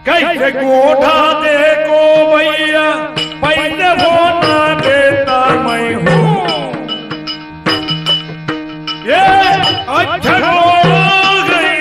कैसे गोढ़ा देखो भैया पहले वो ना देता मैं हूँ ये अच्छा हो गई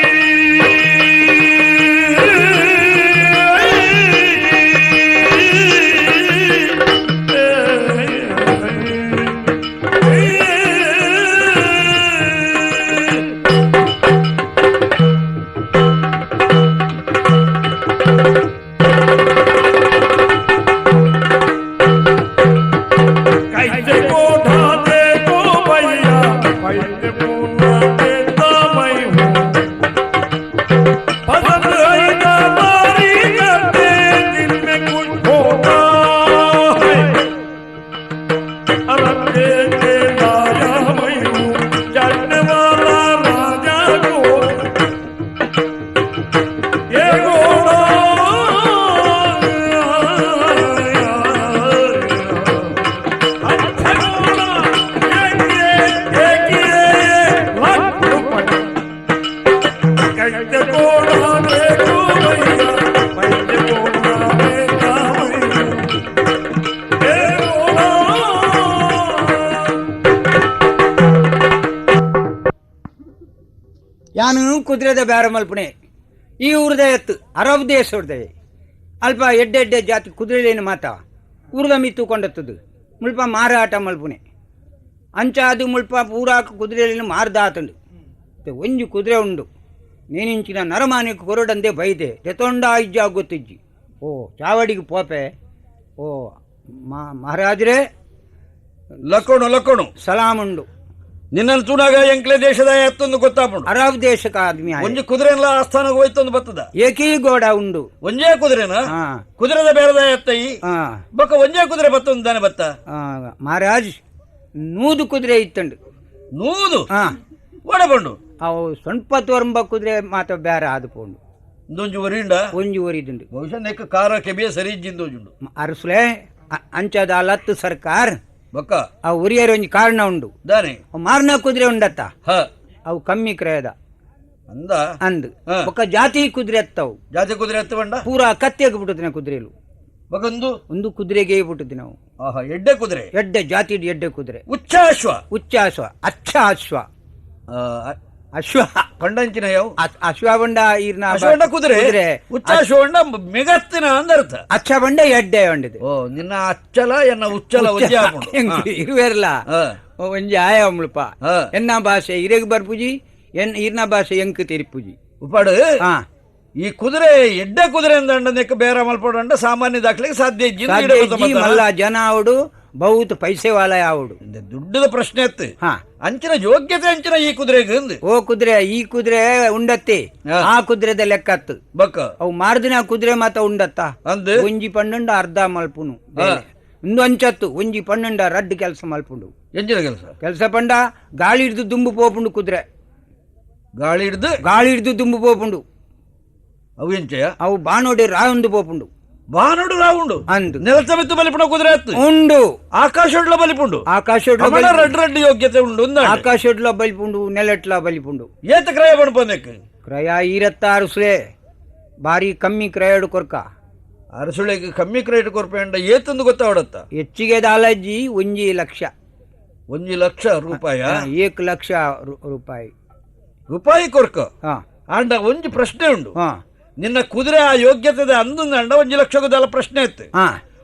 ಯಾನು ಕುದುರೆದ ಬ್ಯಾರ ಮಲ್ಪನೆ ಈ ಊರದ ಎತ್ತು ಅರಬ್ ದೇಶದ ಅಲ್ಪ ಎಡ್ಡೆ ಜಾತಿ ಕುದುರೆಲೇನು ಮಾತ ಊರದ ಮಿತ್ತು ಕೊಂಡತ್ತದು ಮುಲ್ಪ ಮಾರಾಟ ಮಲ್ಪನೆ ಅಂಚಾದು ಮುಲ್ಪ ಪೂರಾಕ ಕುದುರೆಲೇನು ಮಾರ್ದಾತಂಡು ಒಂಜಿ ಕುದುರೆ ಉಂಡು ನೇನಿಂಚಿನ ನರಮಾನಿಗೆ ಕೊರಡಂದೆ ಬೈದೆ ತೆತೊಂಡ ಇಜ್ಜ ಗೊತ್ತಿಜ್ಜಿ ಓ ಚಾವಡಿಗೆ ಪೋಪೆ ಓ ಮಹಾರಾಜ್ರೆ ಲಕ್ಕೋಣು ಸಲಾಮ್ ಉಂಡು ನಿನ್ನನ್ನು ತೂನಾಗ ಎಂಕ್ಲೆ ದೇಶದ ಎತ್ತೊಂದು ಗೊತ್ತಾಪುಂಡು ಅರಬ್ ದೇಶಕ ಆದ್ಮಿ ಒಂಜಿ ಕುದುರೆ ಎಲ್ಲ ಆಸ್ಥಾನಕ್ಕೆ ಹೋಯ್ತೊಂದು ಬರ್ತದ ಏಕೀ ಗೋಡ ಉಂಡು ಒಂಜೇ ಕುದುರೆನ ಕುದುರೆದ ಬೇರದ ಎತ್ತ ಬೊಕ್ಕ ಒಂಜೇ ಕುದುರೆ ಬತ್ತೊಂದು ದಾನೆ ಬತ್ತ ಮಹಾರಾಜ್ ನೂದು ಕುದುರೆ ಇತ್ತಂಡು ನೂದು ಓಡಬಂಡು ಅವು ಸೊಂಪತ್ತೊರಂಬ ಕುದುರೆ ಮಾತ ಬೇರೆ ಆದುಕೊಂಡು ಒಂಜಿ ಒರಿಂಡ ಒಂಜಿ ಒರಿದುಂಡು ಬಹುಶಃ ನೆಕ್ಕ ಕಾರ ಕೆಬಿಯ ಸರಿ ಇಜ್ಜಿಂದೋಜುಂಡು ಅರಸುಲೆ ಅಂಚದ ಲತ್ತು ಸರ್ಕಾರ ಬೊಕ್ಕ ಆ ಉರಿಯರ ಒಂಜಿ ಕಾರಣ ಉಂಡು ದಾನೆ ಮಾರ್ನ ಕುದುರೆ ಉಂಡತ್ತ ಹ ಅವು ಕಮ್ಮಿ ಕ್ರಯದ ಅಂದ ಅಂದ್ ಬೊಕ್ಕ ಜಾತಿ ಕುದುರೆ ಎತ್ತವು ಜಾತಿ ಕುದುರೆ ಎತ್ತವಂಡ ಪೂರಾ ಕತ್ತೆಗೆ ಬಿಟ್ಟುದಿನ ಕುದುರೆಲು ಬೊಕೊಂದು ಒಂದು ಕುದುರೆಗೆ ಬಿಟ್ಟುದಿ ನಾವು ಆಹಾ ಎಡ್ಡೆ ಕುದುರೆ ಎಡ್ಡೆ ಜಾತಿ ಎಡ್ಡೆ ಕುದುರೆ ಉಚ್ಚಾಶ್ವ ಅಚ್ಚ ಅಶ್ವ ಅಶ್ವ ಪಂಡಂಚಿನ ಯಾವ ಅಶ್ವ ಬಂಡ ಅಶ್ವಂಡ ಕುದುರೆ ಉಚ್ಚಾಶ್ವಂಡ ಮೆಗತ್ತಿನ ಅಂದರ್ಥ ಅಚ್ಚ ಬಂಡ ಎಡ್ಡೆ ಬಂಡಿದೆ ಓ ನಿನ್ನ ಅಚ್ಚಲ ಎನ್ನ ಉಚ್ಚಲ ಇರುವೆರ್ಲ ಒಂಜಿ ಆಯ ಮುಳುಪ ಎನ್ನ ಭಾಷೆ ಇರೆಗ್ ಬರ್ಪುಜಿ ಈರ್ನ ಭಾಷೆ ಎಂಕ್ ತಿರುಪುಜಿ ಉಪಾಡು ಈ ಕುದುರೆ ಎಡ್ಡೆ ಕುದುರೆ ಅಂದಂಡನೆಕ್ಕ ಬೇರೆ ಮಲ್ಪಡ ಸಾಮಾನ್ಯ ದಾಖಲೆಗೆ ಸಾಧ್ಯ ಮಲ್ಲ ಜನ ಅವಡು ಬಹುತ್ ಪೈಸೆ ವಾಲ ಯಾವಡು ದುಡ್ಡದ ಪ್ರಶ್ನೆ ಎತ್ತು ಅಂಚಿನ ಯೋಗ್ಯತೆ ಅಂಚಿನ ಈ ಕುದುರೆಗೆ ಓ ಕುದುರೆ ಈ ಕುದುರೆ ಉಂಡತ್ತೆ ಆ ಕುದುರೆದ ಲೆಕ್ಕತ್ತು ಬಕ್ಕ ಅವು ಮಾರ್ದಿನ ಕುದುರೆ ಮಾತ ಉಂಡತ್ತ ಒಂಜಿ ಪಣ್ಣುಂಡ ಅರ್ಧ ಮಲ್ಪುನು ಒಂದು ಅಂಚತ್ತು ಒಂಜಿ ಪಣ್ಣುಂಡ ರಡ್ ಕೆಲಸ ಮಲ್ಪುಂಡು ಎಂಜಿನ ಕೆಲಸ ಪಂಡ ಗಾಳಿ ಹಿಡ್ದು ದುಂಬು ಪೋಪುಂಡು ಕುದುರೆ ಗಾಳಿ ಹಿಡ್ದು ದುಂಬು ಪೋಪುಂಡು ಅವು ಎಂಚಯ ಅವು ಬಾನೋಡಿ ರಾಯೊಂದು ಪೋಪುಂಡು ಬಾನೋಡು ರಾವುಂಡು ಅಂದು ನೆಲತ ಮೆತ್ತು ಬಲಿಪುಂಡ ಕುದುರೆ ಉಂಡು ಆಕಾಶೊಡ್ಲ ಬಲಿಪುಂಡು ರಡ್ ಯೋಗ್ಯತೆ ಉಂಡು ಆಕಾಶೊಡ್ಲ ಬಲಿಪುಂಡು ನೆಲಟ್ಲ ಬಲಿಪುಂಡು ಏತ ಕ್ರಯ ಬಣ್ಪಂದಕ್ಕೆ ಕ್ರಯ 26 ಸುಳೆ ಬಾರಿ ಕಮ್ಮಿ ಕ್ರಯಡು ಕೊರ್ಕ ಅರಸುಳೆಗೆ ಕಮ್ಮಿ ಕ್ರಯಡ್ ಕೊರ್ಪೆಂಡ ಏತಂದು ಗೊತ್ತಾವಡತ್ತ ಹೆಚ್ಚಿಗೆ ದಾಲಜ್ಜಿ 1 ಲಕ್ಷ 1 ಲಕ್ಷ ರೂಪಾಯಿ 1 ಲಕ್ಷ ರೂಪಾಯಿ ಕೊರ್ಕ ಅಂಡ ಒಂಜಿ ಪ್ರಶ್ನೆ ಉಂಡು ನಿನ್ನ ಕುದುರೆ ಆ ಯೋಗ್ಯತೆ ಅಂದಂಡ 1 ಲಕ್ಷದ ಪ್ರಶ್ನೆ ಇತ್ತು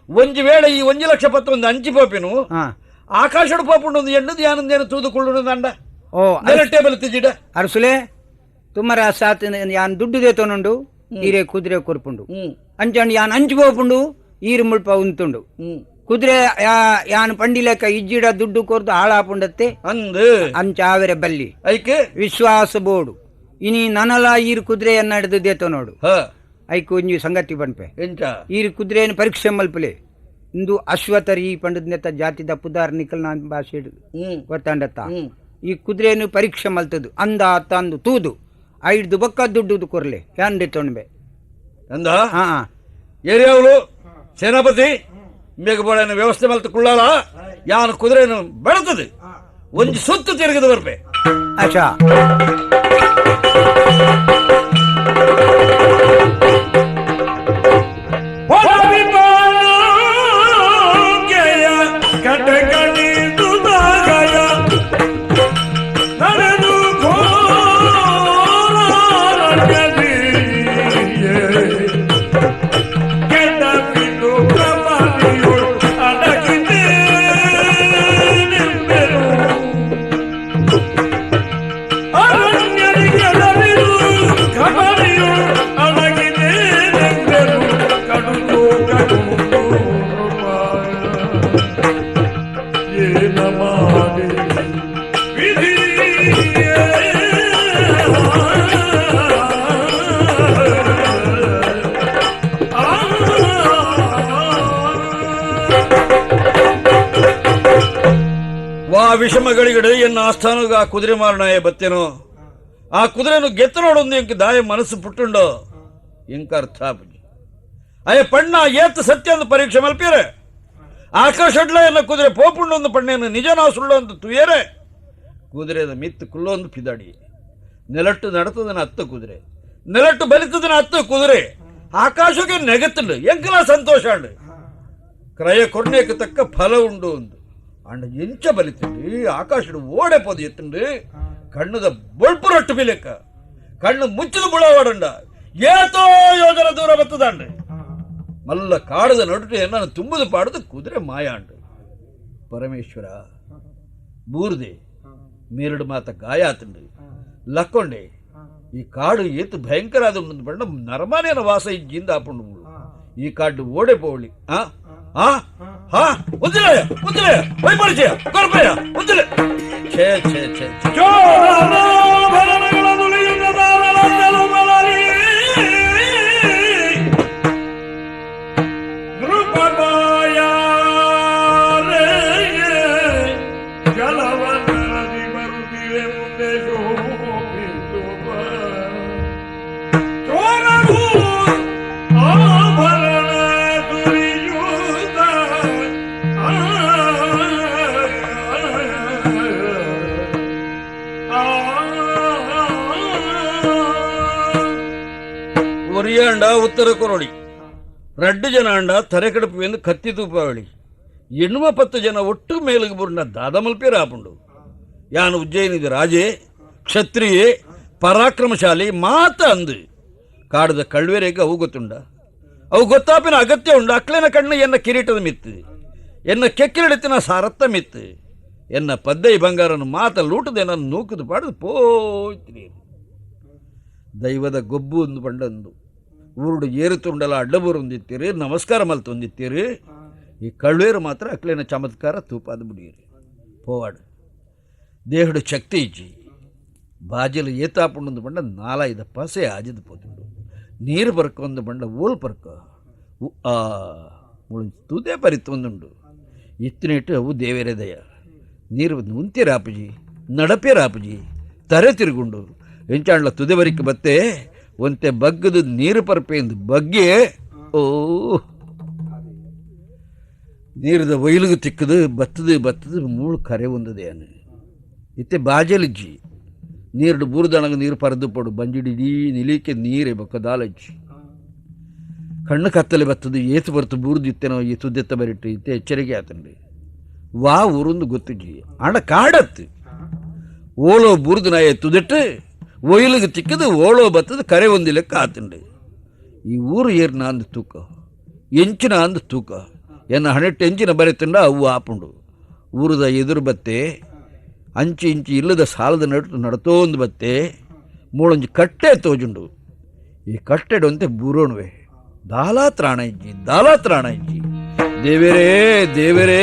ಒಂಜಿ ವೇಳೆ ಈ 1 ಲಕ್ಷ ಪತ್ತ ಒಂದು ಅಂಚಿ ಪೋಪಿನು ಆಕಾಶಡು ಪೋಪುಂಡು ಒಂದು ಎಣ್ಣದು ಯಾನಂದೇನು ತೂದುಕೊಳ್ಳುಡು ಅಂಡ ಟೇಬಲ್ ತಿಜಿಡ ಅರಸುಲೆ ತುಮರ ಸಾತ್ ಯಾನ್ ದುಡ್ಡು ದೇತೋನುಂಡು ಈರೆ ಕುದುರೆ ಕೊರ್ಪುಂಡು ಅಂಚಂಡು ಯಾನ್ ಅಂಚು ಪೋಪುಂಡು ಈರು ಮುಳ್ಪ ಉಂತುಂಡು ಕುದುರೆ ಯಾನ್ ಪಂಡಿಲೆಕ್ಕ ಇಜ್ಜಿಡ ದುಡ್ಡು ಕೊರ್ದು ಹಾಳಾಪುಂಡತ್ತೆ ಅಂಚಾವರೆ ಬಲ್ಲಿ ಐಕೆ ವಿಶ್ವಾಸ ಬೋಡು ಇನಿ ನನಲ ಈರ್ ಕುದುರೆಯನ್ನ ಹಿಡಿದು ದೇತೋ ನೋಡು ಐಕು ಒಂಜಿ ಸಂಗತಿ ಪನ್ಪೆ ಈರ್ ಕುದುರೆಯನ್ನು ಪರೀಕ್ಷೆ ಮಲ್ಪಲೆ ಇಂದು ಅಶ್ವತರಿ ಪಂಡದ ಜಾತಿದ ಪುದಾರ್ ನಿಕಲ್ ನಾನ್ ಭಾಷೆ ಗೊತ್ತಾಂಡತ್ತ ಈ ಕುದುರೆಯನ್ನು ಪರೀಕ್ಷೆ ಮಲ್ತದು ಅಂದ ತಂದು ತೂದು ಐದು ಬೊಕ್ಕ ದುಡ್ಡು ಕೊರ್ಲೆ ಯಾನ್ ದೇತೋಣ್ಬೆ ಅಂದ ಏರಿಯಾವಳು ಸೇನಾಪತಿ ಮೇಘಬೋಳನ ವ್ಯವಸ್ಥೆ ಮಲ್ತು ಕುಳ್ಳಾಲ ಯಾನು ಕುದುರೆಯನ್ನು ಬೆಳತದೆ ಒಂದು ಸುತ್ತು ತಿರುಗಿದು ಬರ್ಬೆ ಅಚ್ಚಾ ವಿಷಮಗಳಿಗಡೆ ಎನ್ನ ಆಸ್ಥಾನಗ ಆ ಕುದುರೆ ಮಾರನಾಯ ಬತ್ತೇನೋ ಆ ಕುದುರೆನು ಗೆತ್ತ ನೋಡೊಂದು ಎಂಕ ದಾಯ ಮನಸ್ಸು ಪುಟ್ಟುಂಡೋ ಎಂಕ ಅರ್ಥ ಆಪುಜಿ ಅಯ್ಯ ಪಣ್ಣ ಏತ್ ಸತ್ಯ ಅಂದು ಪರೀಕ್ಷೆ ಮಲ್ಪಿಯರೆ ಆಕಾಶಡ್ಲ ಎನ್ನ ಕುದುರೆ ಪೋಪುಂಡೊಂದು ಪಣ್ಣೆಯನ್ನು ನಿಜನಾ ಸುಳ್ಳು ಅಂತ ತುಯರೆ ಕುದುರೆದ ಮಿತ್ತು ಕುಲ್ಲೊಂದು ಪಿದಾಡಿ ನೆಲಟ್ಟು ನಡತದನ ಹತ್ತು ಕುದುರೆ ನೆಲಟ್ಟು ಬಲಿತದನ ಹತ್ತು ಕುದುರೆ ಆಕಾಶಕ್ಕೆ ನೆಗತ್ತುಂಡು ಎಂಕಲ ಸಂತೋಷ ಅಂಡು ಕ್ರಯ ಕೊಡ್ನೇಕ ತಕ್ಕ ಫಲ ಉಂಡು ಒಂದು ಅಂಡ ಎಂಚ ಬಲಿತುಂಡು ಆಕಾಶಡು ಓಡೆ ಪೋದು ಎತ್ತುಂಡು ಕಣ್ಣದ ಬೊಳ್ಪು ರೊಟ್ಟು ಬಿಲೆಕ್ಕ ಕಣ್ಣು ಮುಚ್ಚಿದ ಬುಳವಾಡಂಡ ಏತೋ ಯೋಜನ ದೂರ ಬತ್ತದಾಂಡು ಮಲ್ಲ ಕಾಡದ ನಡುಟು ಎನ್ನ ತುಂಬುದು ಪಾಡದು ಕುದುರೆ ಮಾಯಾಂಡು ಪರಮೇಶ್ವರ ಬೂರ್ದೆ ಮೇರಡು ಮಾತ ಗಾಯ ಆತುಂಡು ಲಕ್ಕೊಂಡೆ ಈ ಕಾಡು ಏತು ಭಯಂಕರ ಆದ ಬಂಡ ನರಮಾನೇನ ವಾಸ ಇಜ್ಜಿಂದ ಆಪುಂಡು ಈ ಕಾಡು ಓಡೆ ಪೋವಳಿ ವೈಪರಿಚಯ ಕೊರಪಯ ಉಂದಿಲೆ ಛೇ ಛೇ ಛೇ ಒರಿಯಾಂಡ ಉತ್ತರ ಕೊರೊಳಿ ರಡ್ಡು ಜನ ಅಂಡ ತರೆ ಕಡುಪು ಎಂದು ಕತ್ತಿ ತೂಪಾವಳಿ ಎಣ್ಣುವ 10 ಜನ ಒಟ್ಟು ಮೇಲಿಗೆ ಬುರ್ಣ ದಾದ ಮಲ್ಪೇರ ಆಪುಂಡು ಯಾನು ಉಜ್ಜಯಿನಿದ ರಾಜೇ ಕ್ಷತ್ರಿಯೇ ಪರಾಕ್ರಮಶಾಲಿ ಮಾತ ಅಂದು ಕಾಡದ ಕಳ್ವೇರೆಗೆ ಅವು ಗೊತ್ತುಂಡ ಅವು ಗೊತ್ತಾಪಿನ ಅಗತ್ಯ ಉಂಡು ಅಕ್ಲೇನ ಕಣ್ಣು ಎನ್ನ ಕಿರೀಟದ ಮಿತ್ತು ಎನ್ನ ಕೆಕ್ಕಿರಡಿತಿನ ಸಾರತ್ತ ಮಿತ್ತು ಎನ್ನ ಪದ್ದೈ ಬಂಗಾರನು ಮಾತ ಲೂಟದೆ ನನ್ನ ನೂಕದು ಪಾಡದು ಪೋಯ್ತೀನಿ ದೈವದ ಗೊಬ್ಬು ಒಂದು ಬಂಡಂದು ಊರುಡು ಏರು ತುಂಡಲ ಅಡ್ಡಬೂರು ಹೊಂದಿತ್ತೀರಿ ನಮಸ್ಕಾರ ಮಲ್ತು ಹೊಂದಿತ್ತೀರಿ ಈ ಕಳ್ವೇರು ಮಾತ್ರ ಅಕ್ಲೇನ ಚಮತ್ಕಾರ ತೂಪಾದ ಬಿಡಿಯಿರಿ ಪೋವಾಡು ದೇಹಡು ಶಕ್ತಿ ಇಜ್ಜಿ ಬಾಜಲು ಏತಾಪುಂಡು ಬಂಡ 4-5 ಪಸೆ ಆಜಿದ ಪೋತುಂಡು ನೀರು ಬರ್ಕೊಂದು ಬಂಡ ಓಲ್ ಪರ್ಕ ತುದೇ ಪರಿತ್ತೊಂದುಂಡು ಇತ್ತಿನಿಟ್ಟು ಅವು ದೇವೇರೆ ದಯ ನೀರು ಉಂತಿರಾಪುಜಿ ನಡಪೇರಾಪುಜಿ ತರೆ ತಿರುಗುಂಡು ಎಂಚಾಂಡ್ಲ ತುದೆ ಬರಿಕೆ ಬತ್ತೆ ಒಂತೆ ಬಗ್ಗದು ನೀರು ಪರ್ಪೆಂದು ಬಗ್ಗೆ ಓ ನೀರದ ಒಯ್ಲಿಗೆ ತಿಕ್ಕದು ಬತ್ತದು ಮೂಳು ಕರೆ ಒಂದದೆ ಅನು ಇತ್ತೆ ಬಾಜಲಿಜ್ಜಿ ನೀರು ಬೂರ್ದಣಗ ನೀರು ಪರದು ಪಡು ಬಂಜಿಡಿಡೀ ನಿಲಿಕೆ ನೀರೇ ಬೊಕ್ಕದಾಲಜ್ಜಿ ಕಣ್ಣು ಕತ್ತಲೆ ಬತ್ತದು ಏತು ಬರ್ತು ಬೂರ್ದಿತ್ತೇನೋ ಈ ತುದ್ದೆತ್ತ ಬರಿಟ್ಟು ಇತ್ತೆ ಎಚ್ಚರಿಕೆ ಆತಂಡಿ ವಾ ಊರೊಂದು ಗೊತ್ತಿಜ್ಜಿ ಆಂಡ ಕಾಡತ್ತು ಓಲೋ ಬೂರ್ದು ನಾಯ ತುದೆಟ್ಟು ಒಯ್ಲಿಗೆ ತಿಕ್ಕದು ಓಳೋ ಬತ್ತದು ಕರೆ ಒಂದು ಲೆಕ್ಕ ಆತಂಡು ಈ ಊರು ಏರ್ನ ಅಂದು ತೂಕ ಎಂಚಿನ ಅಂದು ತೂಕ ಎನ್ನ 18 ಎಂಚಿನ ಬರೆತಂಡ ಅವು ಆಪುಂಡು ಊರದ ಎದುರು ಬತ್ತೆ ಅಂಚಿ ಇಂಚಿ ಇಲ್ಲದ ಸಾಲದ ನಡತೋ ಒಂದು ಬತ್ತೆ ಮೂಳೊಂಜಿ ಕಟ್ಟೆ ತೋಜುಂಡು ಈ ಕಟ್ಟೆಡೊಂತೆ ಬೂರೋಣವೆ ದಾಲಾ ತ್ರಾಣ ಇಜ್ಜಿ ದೇವರೇ ದೇವರೇ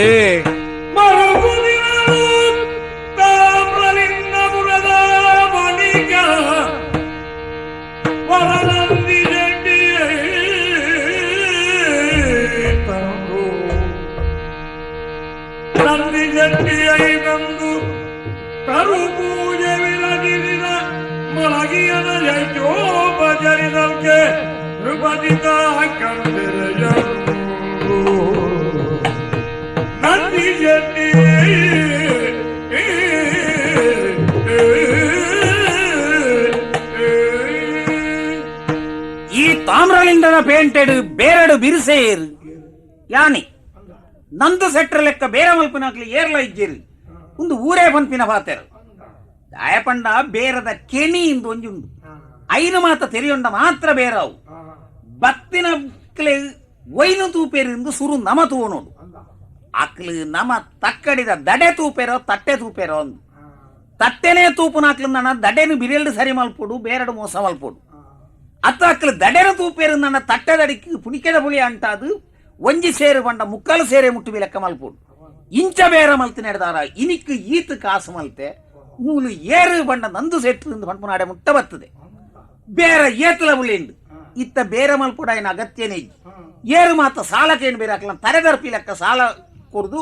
ಈ ತಾಮ್ರಲಿಂಗನ ಪೇಂಟೆಡ್ ಬೇರೆಡು ಬಿರುಸೇರು ಯಾನಿ ನಂದು ಸೆಟ್ರ ಲೆಕ್ಕ ಬೇರೆ ಮಲ್ಪನಾಗ್ಲಿ ಏರ್ಲ ಇಜ್ಜೇರಿ ಒಂದು ಊರೇ ಪಂಪಿನ ಪಾತೆರು ದಾಯಪಂಡ ಬೇರದ ಕೆಣಿ ಇಂದು ಒಂಜುಂಡು ಐನು ಮಾತ ತೆರಿಯೊಂಡ ಮಾತ್ರ ಬೇರಾವು ಬತ್ತಿನ ಒಯ್ನು ತೂಪೇರಿಂದು ಸುರು ನಮ ತೂನೋಡು ಅಕ್ಲು ನಮ ತಕ್ಕಡಿದ ದಡೆ ತೂಪೇರೋ ತಟ್ಟೆ ತೂಪೇರೋ ಅಂದು ತಟ್ಟೆನೇ ತೂಪು ನಾಕ್ಲಿಂದ ದಡೆನು ಬಿರೆಲ್ಡು ಸರಿ ಮಲ್ಪೋಡು ಬೇರೆಡು ಮೋಸ ಮಲ್ಪೋಡು ಅತ್ತ ಅಕ್ಲು ದಡೆನ ತೂಪೇರಿಂದ ತಟ್ಟೆ ದಡಿக்கு ಪುಣಿಕೆದ ಪುಳಿ ಅಂಟಾದು ಒಂಜಿ ಸೇರು ಬಂಡ ಮುಕ್ಕಲು ಸೇರೆ ಮುಟ್ಟು ಬಿ ಲೆಕ್ಕ ಮಲ್ಪೋಡು ಇಂಚ ಬೇರೆ ಮಲ್ತು ನಡೆದಾರ ಇನಿಕ್ ಈತ್ ಕಾಸು ಮಲ್ತೆ ಮೂಲು ಏರು ಬಂಡ ನಂದು ಸೆಟ್ಟು ಪಂಪನಾಡೆ ಮುಟ್ಟ ಬರ್ತದೆ ಬೇರೆ ಏತಲ ಬುಳಿಂಡು ಇತ್ತ ಬೇರೆ ಮಲ್ಪುಡ ಏನು ಅಗತ್ಯನೇ ಏರು ಮಾತ ಸಾಲಕ್ಕೆ ಏನು ಬೇರೆ ಹಾಕಲ್ಲ ತರೆದರ್ಪಿ ಲೆಕ್ಕ ಸಾಲ ಕೊಡ್ದು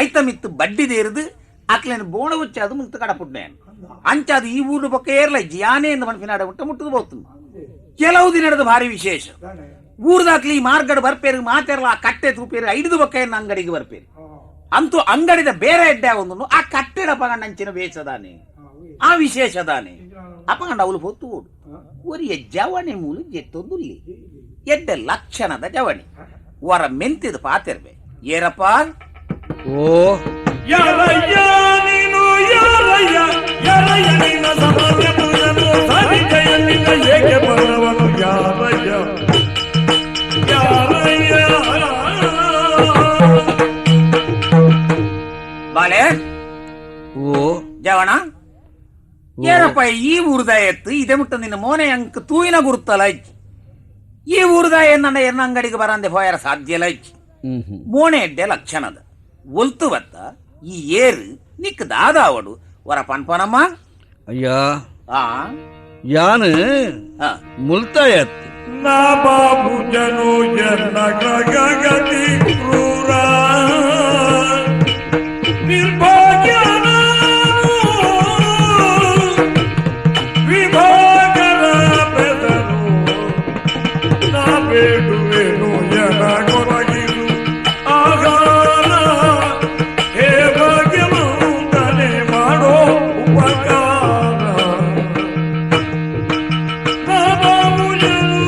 ಐತ ಮಿತ್ತು ಬಡ್ಡಿ ದೇರ್ದು ಅಕ್ಲೇನು ಬೋಣ వచ్చి ಅದು ಮುಲ್ತು ಕಡಪುಡ್ನೆ ಅಂಚ ಅದು ಈ ಊರು ಪಕ್ಕ ಏರ್ಲ ಇಜ್ಜಿ ಯಾನೇ ಎಂದು ಮನಪಿನಾಡ ಬಿಟ್ಟು ಮುಟ್ಟದು ಹೋಗ್తుంది ಕೆಲವು ದಿನದ ಭಾರಿ ವಿಶೇಷ ಊರ್ದಾಕ್ಲಿ ಈ ಮಾರ್ಗಡ್ ಬರ್ಪೇರು ಮಾತೆರ್ಲ ಆ ಕಟ್ಟೆ ತೂಪೇರು ಐದು ಪಕ್ಕ ಏನು ಅಂಗಡಿಗೆ ಬರ್ಪೇರು ಅಂತೂ ಅಂಗಡಿದ ಬೇರೆ ಎಡ್ಡೆ ಒಂದು ಆ ಕಟ್ಟೆಡ ಪಗಂಡ ಅಂಚಿನ ಬೇಸದಾನೆ ಆ ವಿಶೇಷದಾನೆ ಅಪಗಂಡ ಅವಳು ಹೊತ್ತು ಓಡು ಒರಿಯ ಜವಣಿ ಮೂಲು ಜೆತ್ತೊಂದುಲ್ಲಿ ಎಡ್ಡೆ ಲಕ್ಷಣದ ಜವಣಿ ವರ ಮೆಂತಿದ ಪಾತೆರ್ಬೆ ಏರಪ್ಪ ಓ ಯಾರಯ್ಯ ನೀನು ಯಾರಯ್ಯ ಯಾರಯ್ಯ ನಿನ್ನ ಸಮಯವನ್ನು ಸರಿಕೆಯಲ್ಲಿನ ಏಕೆ ಬರವನು ಯಾರಯ್ಯ ಯಾರಯ್ಯ ಬಾಲೆ ಓ ಜವಣ ಏರಪ್ಪ ಈ ಊರ್ದ ಎತ್ತು ಇದೇ ಮುಟ್ಟ ನಿನ್ನ ಮೋನೆ ಅಂಕ ತೂಯಿನ ಗುರುತ್ತಲ್ಲ ಇಜ್ಜಿ ಈ ಊರ್ದ ಎನ್ನ ಎನ್ನ ಅಂಗಡಿಗೆ ಬರಂದೆ ಹೋಯರ ಸಾಧ್ಯ ಇಲ್ಲ ಇಜ್ಜಿ ಮೋನೆ ಎಡ್ಡೆ ಲಕ್ಷಣದ ಒಲ್ತು ಬತ್ತ ಈ ಏರು ನಿಕ್ ದಾದಾವಡು ವರ ಪನ್ಪನಮ್ಮ ಅಯ್ಯ ಆ ಯಾನು ಹಾ ಮುಲ್ತಾಯತ್ ನಾ ಬಾಬು ಜನು ಎನ್ನ ಗಗತಿ ಕ್ರೂರ ನಿರ್ಭಾಗ್ಯ ವಿಭಾಗದ ಬೆದರು ನಾ ಬೇಡುವೆನು ಎನ ಕೊರಗಿರು ಆಗಾರ ಹೇ ಭಾಗ್ಯವಂತನೆ ಮಾಡೋ ಉಪಕಾರ ನಾ ಬಾಬು ಜನು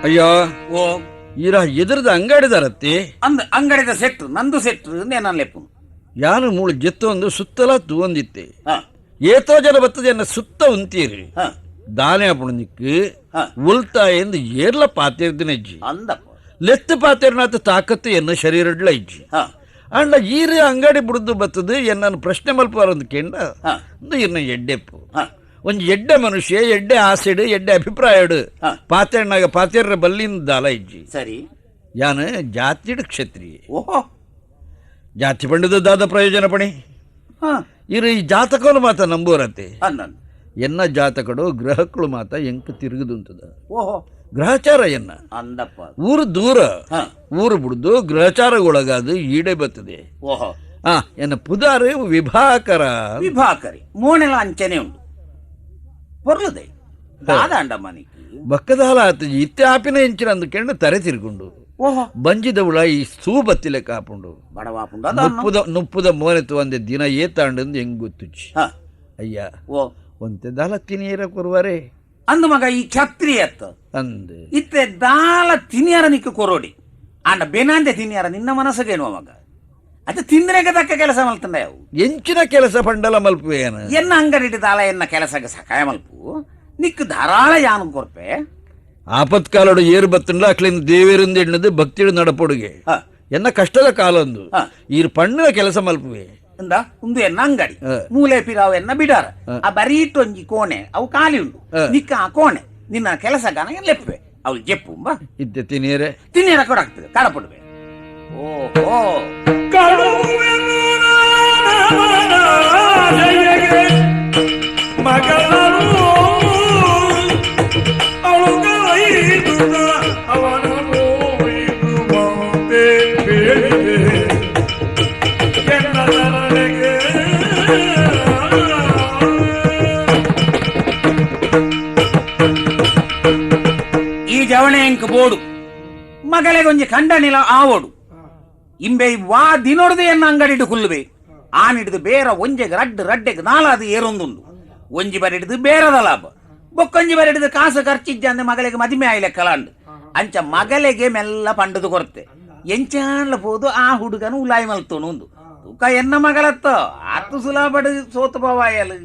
ಅಯ್ಯ ಓ ಈರ ಎದುರದ ಅಂಗಡಿದಾರತ್ತಿ ಅಂಗಡಿದ ಸೆಟ್ರು ನಂದು ಸೆಟ್ರು ನೇನ ಲೆಪ್ಪು ಯಾನು ಮೂಳು ಜೆತ್ತೊಂದು ಸುತ್ತಲ ತೂಂದಿತ್ತೆ ಹಾ ಏತೋ ಜನ ಬರ್ತದೆ ಎನ್ನ ಸುತ್ತ ಉಂತೀರಿ ಹಾ ದಾನೆ ಅಪ್ಪಣ ನಿಕ್ಕು ಹಾ ಉಲ್ತಾಯ ಎಂದು ಏರ್ಲ ಪಾತಿರ್ದಿನ ಇಜ್ಜಿ ಅಂದಪ್ಪ ಲೆತ್ತು ಪಾತಿರ್ನಾಥ ತಾಕತ್ತು ಎನ್ನ ಶರೀರಡ್ಲ ಇಜ್ಜಿ ಹಾ ಅಂಡ ಈರ ಅಂಗಡಿ ಬಿಡುದು ಬರ್ತದೆ ಎನ್ನನ್ನು ಪ್ರಶ್ನೆ ಮಲ್ಪಾರ ಒಂದು ಕೆಂಡ ಹಾ ಒಂದು ಇರ್ನ ಎಡ್ಡೆಪ್ಪು ಹಾ ಒಂದು ಎಡ್ಡೆ ಮನುಷ್ಯ ಎಡ್ಡೆ ಆಸೆಡು ಎಡ್ಡೆ ಅಭಿಪ್ರಾಯಡು ಹಾ. ಪಾತೆರ್ನಾಗ ಪಾತೆರ್ರ ಬಲ್ಲಿಂದ ದಾಲ ಇಜ್ಜಿ ಸರಿ ಯಾನ ಜಾತಿಡ್ ಕ್ಷತ್ರಿಯ ಓಹೋ ಜಾತಿ ಪಂಡದ ದಾದ ಪ್ರಯೋಜನ ಪಣಿ ಹಾ ಇರು ಈ ಜಾತಕಗಳು ಮಾತ ನಂಬೋರತ್ತೆ ಅನ್ನನ್ ಎನ್ನ ಜಾತಕಡು ಗ್ರಹಗಳು ಮಾತ ಎಂಕ ತಿರುಗುದುಂತದ ಓಹೋ ಗ್ರಹಚಾರ ಎನ್ನ ಅಂದಪ್ಪ ಊರು ದೂರ ಹಾ ಊರು ಬಿಡುದು ಗ್ರಹಚಾರಗೊಳಗಾದು ಈಡೆ ಬರ್ತದೆ ಓಹೋ ಎನ್ನ ಪುದಾರು ವಿಭಾಕರ ವಿಭಾಕರಿ ಮೋನೆಲ ಅಂಚನೆ ಉಂಟು పొర్లుదే దాదాండ మనకి ಬಕ್ಕದಾಲ ಆತ ಇತ್ತೆ ಆಪಿನ ಎಂಚಿನ ಅಂದುಕೊಂಡು ತರೆ ತಿರ್ಕೊಂಡು ಓಹೋ ಬಂಜಿದವಳ ಈ ಸೂಬತ್ತಿಲೆ ಕಾಪುಂಡು ಬಡವಾಪುಂಡ ನುಪ್ಪುದ ಮೋನೆತು ಒಂದೆ ದಿನ ಏತಾಂಡಂದು ಹೆಂಗ್ ಗೊತ್ತುಚ್ಚಿ ಹಾ ಅಯ್ಯ ಓ ಒಂತೆ ದಾಲ ತಿನಿಯರ ಕೊರುವರೆ ಅಂದು ಮಗ ಈ ಛತ್ರಿಯತ್ತ ಅಂದೆ ಇತ್ತೆ ದಾಲ ತಿನಿಯರ ನಿಕ್ಕು ಕೊರೋಡಿ ಅಂಡ ಬೆನಾಂದೆ ತಿನಿಯರ ನಿನ್ನ ಮನಸ್ಸಿಗೇನುವ ಮಗ ಅದು ತಿಂದ್ರೆಗೆ ತಕ್ಕ ಕೆಲಸ ಮಲ್ತಂಡ ಅವು ಎಂಚಿನ ಕೆಲಸ ಪಂಡಲ ಮಲ್ಪುವೇನ ಎನ್ನ ಅಂಗಡಿ ದಾಲ ಎನ್ನ ಕೆಲಸಕ್ಕೆ ಸಕಾಯ ಮಲ್ಪು ನಿಕ್ಕು ಧಾರಾಳ ಯಾನು ಕೊರ್ಪೆ ಆಪತ್ಕಾಲಡು ಏರು ಬತ್ತಂಡ ಅಕ್ಲಿಂದ ದೇವೇರಿಂದ ಎಣ್ಣದು ಭಕ್ತಿಡು ನಡಪೊಡುಗೆ ಹಾ ಎನ್ನ ಕಷ್ಟದ ಕಾಲೊಂದು ಹಾ. ಈರು ಪಣ್ಣಿನ ಕೆಲಸ ಮಲ್ಪುವೆ ಇಂದ ಒಂದು ಎನ್ನ ಅಂಗಡಿ ಹಾ. ಮೂಲೆ ಪಿರಾವು ಎನ್ನ ಬಿಡಾರ ಹಾ. ಆ ಬರೀಟೊಂಜಿ ಕೋಣೆ ಅವು ಖಾಲಿ ಉಂಟು ಹಾ. ನಿಕ್ಕ ಆ ಕೋಣೆ ನಿನ್ನ ಕೆಲಸ ಗಾನ ಲೆಪ್ಪೆ ಅವಳು ಜೆಪ್ಪು ಬಾ ಇತ್ತೆ ತಿನಿಯರೆ ತಿನ್ನಿರ ಕೊಡಾಗ್ತದೆ ಕಾಡಪಡುವೆ ಓಹೋ ಕಳುವೆನು ಜಯಗೆ ಮಗಳನು ಅಳುಗೈದುದ ಅವನ ನೋಯಿದು ಮಾತೆ ಬೇಡಿದೆ ಎನ್ನ ನನಗೆ ಈ ಜವಣೆ ಎಂಕ್ ಬೋಡು ಮಗಳೆಗೊಂಜಿ ಖಂಡನಿಲ ಆವೋಡು ಇಂಬೆ ವಾ ದಿನೊಡದೆ ಎನ್ನ ಅಂಗಡಿಡು ಕುಲ್ಲುವೆ ಆನಿಡಿದು ಬೇರ ಒಂಜೆಗೆ ರಡ್ಡೆಗೆ ನಾಲಾದು ಏರೊಂದುಂಡು ಒಂಜಿ ಬರಿಡಿದು ಬೇರದ ಲಾಭ ಬೊಕ್ಕೊಂಜಿ ಬರಿಡಿದು ಕಾಸು ಖರ್ಚಿಜ್ಜ ಅಂದೆ ಮಗಳಿಗೆ ಮದಿಮೆ ಆಯ್ಲೆ ಕಲಾಂಡು ಅಂಚ ಮಗಲೆಗೆ ಮೆಲ್ಲ ಪಂಡದು ಕೊರತೆ ಎಂಚಾನ್ಲ ಪೋದು ಆ ಹುಡುಗನು ಉಲಾಯಿ ಮಲ್ತೋನು ಒಂದು ತೂಕ ಎನ್ನ ಮಗಳತ್ತ ಆತು ಸುಲಾಬಡು ಸೋತು ಪವಾಯಲು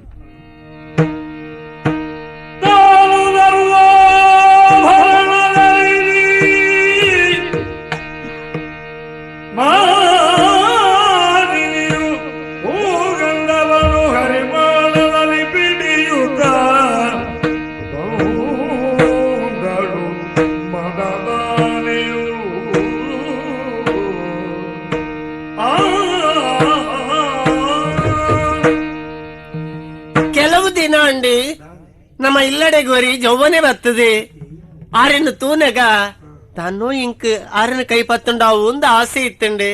ಮಾನಿನಿಯು ಹೂಗಂಧವನು ಹರಿಮಾನದಲ್ಲಿ ಬಿಡಿಯುತ್ತ ಬಹುದಳು ಮದದಾನಿಯು ಕೆಲವು ದಿನ ಅಂಡಿ ನಮ್ಮ ಇಲ್ಲಡೆ ಗೋರಿ ಜೌವನೆ ಬರ್ತದೆ ಆರೆನ್ನು ತೂನಗ തന്നോ എനിക്ക് ആരന് കൈ പത്തുണ്ടാവും എന്ന് ആസ ഇത്തുണ്ട്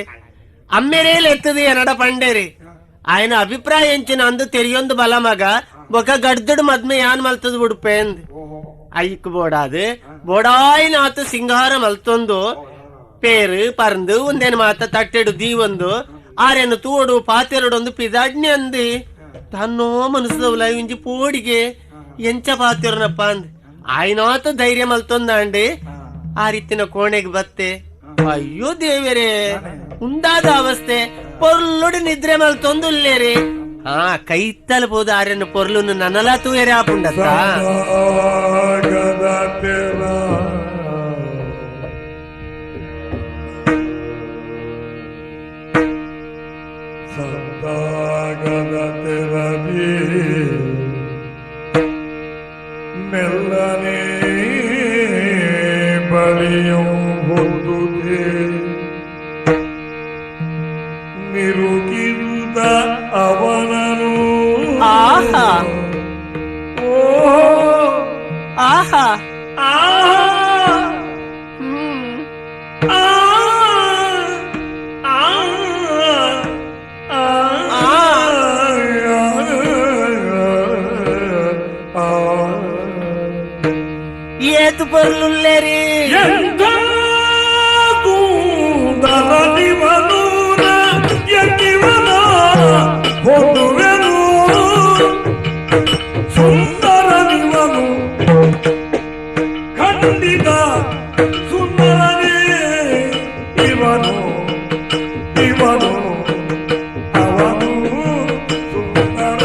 അമ്മേരേൽ എത്തത് എന്നട പണ്ടേര് ఆయన అభిప్రాయం ఎంచిన అందు తెలియందు బలమగా ఒక గడ్దుడు మద్మె యాన్ మల్తది ఉడిపోయింది అయ్యకు బోడాదు బోడాయి నాతో సింగారం మల్తుందో పేరు పరందు ఉందేని మాత తట్టెడు దీవందు ಆರೇನು ತೂಡು ಪಾತೆರಡೊಂದು ಪಿದಾಡ್ನಿ ಅಂದಿ ತನ್ನೋ ಮನಸ್ಸದವಲ ಇಂಜಿ ಪೋಡಿಗೆ ಎಂಚ ಪಾತಿರನಪ್ಪ ಅಂದ್ ಆಯ್ನಾತ ಧೈರ್ಯ ಮಲ್ತೊಂದ ಅಂಡಿ ಆ ರೀತಿನ ಕೋಣೆಗೆ ಬತ್ತೆ ಅಯ್ಯೋ ದೇವರೇ ಉಂದಾದ ಅವಸ್ಥೆ పొర్లుడు నిద్ర మల్తొందుల్లేరే ఆ కైత్తల పోదు ఆరెన్న పొర్లును నన్నలా తూయరే ఆపుండత్త మెల్లనే బలియం పొందుతే నిరుకిరుత అవనను ఆహా ఆహా ఏతు పొర్లుల్లేరి ಸುಂದರ ನಿವನು ಖಂಡಿತ ಸುಂದರನೇ ಇವನು ಇವನು ಅವನು ಸುಂದರ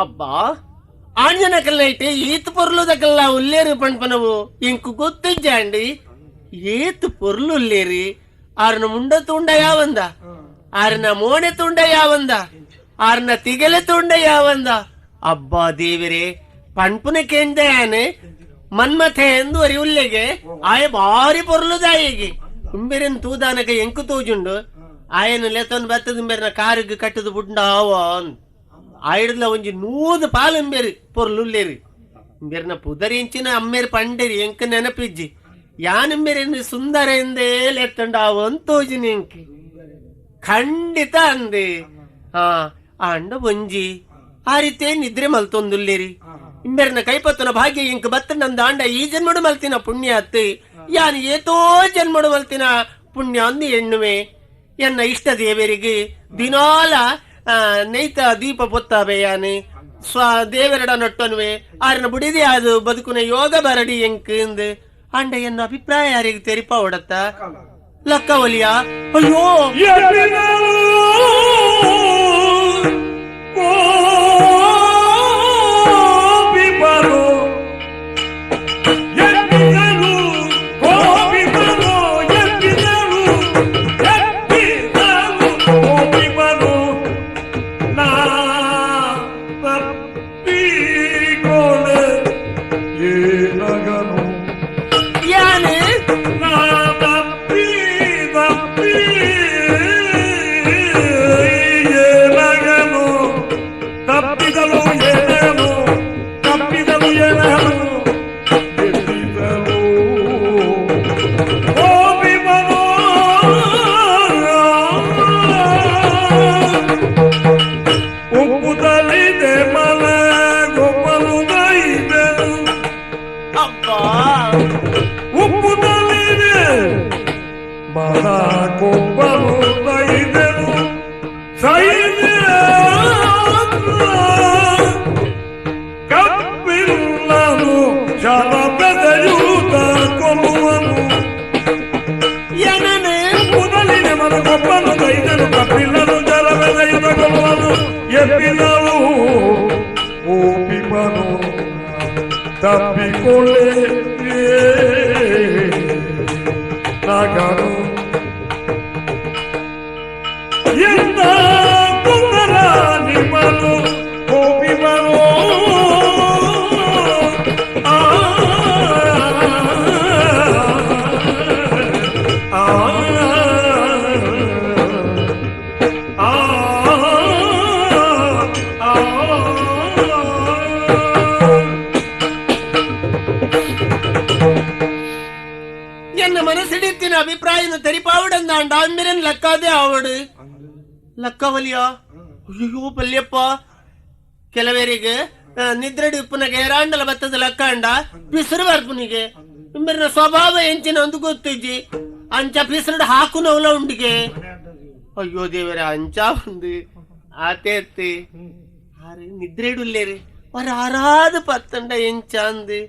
అబ్బా ఆంజనకల్లైతే ఈత పొర్లు దగ్గర ఉల్లేరు పంపనవు ఇంకు గుర్తించండి ఈత పొర్లు ఉల్లేరి ఆరున ముండ తుండ యావంద ఆరున మోనె తుండ యావంద ಆರ್ನ ತಿಗಲೆ ತುಂಡ ಯಾವಂದ ಅಬ್ಬಾ ದೇವರೇ ಪಣ್ಪುನಕ್ಕೆಂದಯಾನೆ ಮನ್ಮಥೆ ಎಂದು ಅರಿವುಲ್ಲೆಗೆ ಆಯ ಬಾರಿ ಪೊರ್ಲುದಾಯಿಗೆ ಉಂಬೆರನ್ ತೂದಾನಕ ಎಂಕು ತೂಜುಂಡು ಆಯನ ಲೆತನ್ ಬತ್ತದ ಉಂಬೆರನ ಕಾರಿಗೆ ಕಟ್ಟದು ಬುಡ್ಡಾವ ಆಯ್ಡಲ್ಲ ಒಂಜಿ 100 ಪಾಲು ಉಂಬೆರಿ ಪೊರ್ಲುಲ್ಲೇರಿ ಉಂಬೆರನ ಪುದರಿಂಚಿನ ಅಮ್ಮೇರಿ ಪಂಡೇರಿ ಎಂಕ ನೆನಪಿಜ್ಜಿ ಯಾನುಂಬೆರನ್ನು ಸುಂದರ ಎಂದೇ ಲೆತ್ತಂಡಾವ ಅಂತೋಜಿನಿ ಎಂಕಿ ಖಂಡಿತ ಅಂದೆ ಅಂಡ ಒಂಜಿ ಆ ರೀತಿ ನಿದ್ರೆ ಮಲ್ತೊಂದುಲ್ಲೇರಿ ಇಂಬೆರನ ಕೈಪತ್ತನ ಭಾಗ್ಯ ಇಂಕ ಬತ್ತ ನಂದ ಅಂಡ ಈ ಜನ್ಮಡು ಮಲ್ತಿನ ಪುಣ್ಯ ಅತ್ತಿ ಯಾನ್ ಏತೋ ಜನ್ಮಡು ಮಲ್ತಿನ ಪುಣ್ಯ ಅಂದು ಎಣ್ಣುವೆ ಎನ್ನ ಇಷ್ಟ ದೇವರಿಗೆ ದಿನಾಲ ನೈತ ದೀಪ ಪೊತ್ತಾಬೆಯಾನೆ ದೇವರಡ ನೊಟ್ಟನುವೆ ಆರನ ಬುಡಿದೆ ಅದು ಬದುಕುನ ಯೋಗ ಬರಡಿ ಎಂಕ್ ಅಂಡ ಎನ್ನ ಅಭಿಪ್ರಾಯ ಯಾರಿಗೆ ತೆರಿಪ ಹೊಡತ್ತ ಲಕ್ಕ ಒಲಿಯಾ ಅಯ್ಯೋ ಮನ ಕೊಬ್ಬನು ಸೈದೆನು ಸೈದೆ ಕಪ್ಪಿಲ್ಲನು ಶರ ಬೆದೆಯೂತ ಕೊಲ್ಲುವನು ಮೊದಲಿನ ಮನ ಕೊಬ್ಬನು ಸೈದೆನು ಕಪ್ಪಿಲ್ಲನು ಶರ ಬೆದೆಯೂತ ಕೊಲ್ಲುವನು ಎಪ್ಪಿಲ್ಲನು ಓಪಿಪನು ತಪ್ಪಿಕೊಳ್ಳೆ ನಗರು ಎಂದ ಕುಂದರ ನಿಮ್ಮನು ಓಪಿಪನು മനസ്സിടിത്തിന് അഭിപ്രായം തെരിപ്പാവിടെന്താണ്ട് അമ്മിരൻ ലക്കാതെ ആവട് ലക്കവലിയ ಅಯ್ಯೋ ಪಲ್ಯಪ್ಪ ಕೆಲವರಿಗೆ ನಿದ್ರೆಡಿ ಉಪ್ಪುನಗೆ ಏರಾಂಡಲ ಬತ್ತದ ಲಕ್ಕ ಅಂಡ ಬಿಸಿರು ಬರ್ಪುನಿಗೆ ಇಮ್ಮರಿನ ಸ್ವಭಾವ ಎಂಚಿನ ಒಂದು ಗೊತ್ತಿಜ್ಜಿ ಅಂಚ ಬಿಸಿರು ಹಾಕು ನವಲ ಉಂಡಿಗೆ ಅಯ್ಯೋ ದೇವರ ಅಂಚ ಒಂದು ಆತೆ ಎತ್ತಿ ನಿದ್ರೆಡುಲ್ಲೇರಿ ಅವರ ಆರಾದ ಪತ್ತಂಡ ಎಂಚ ಅಂದು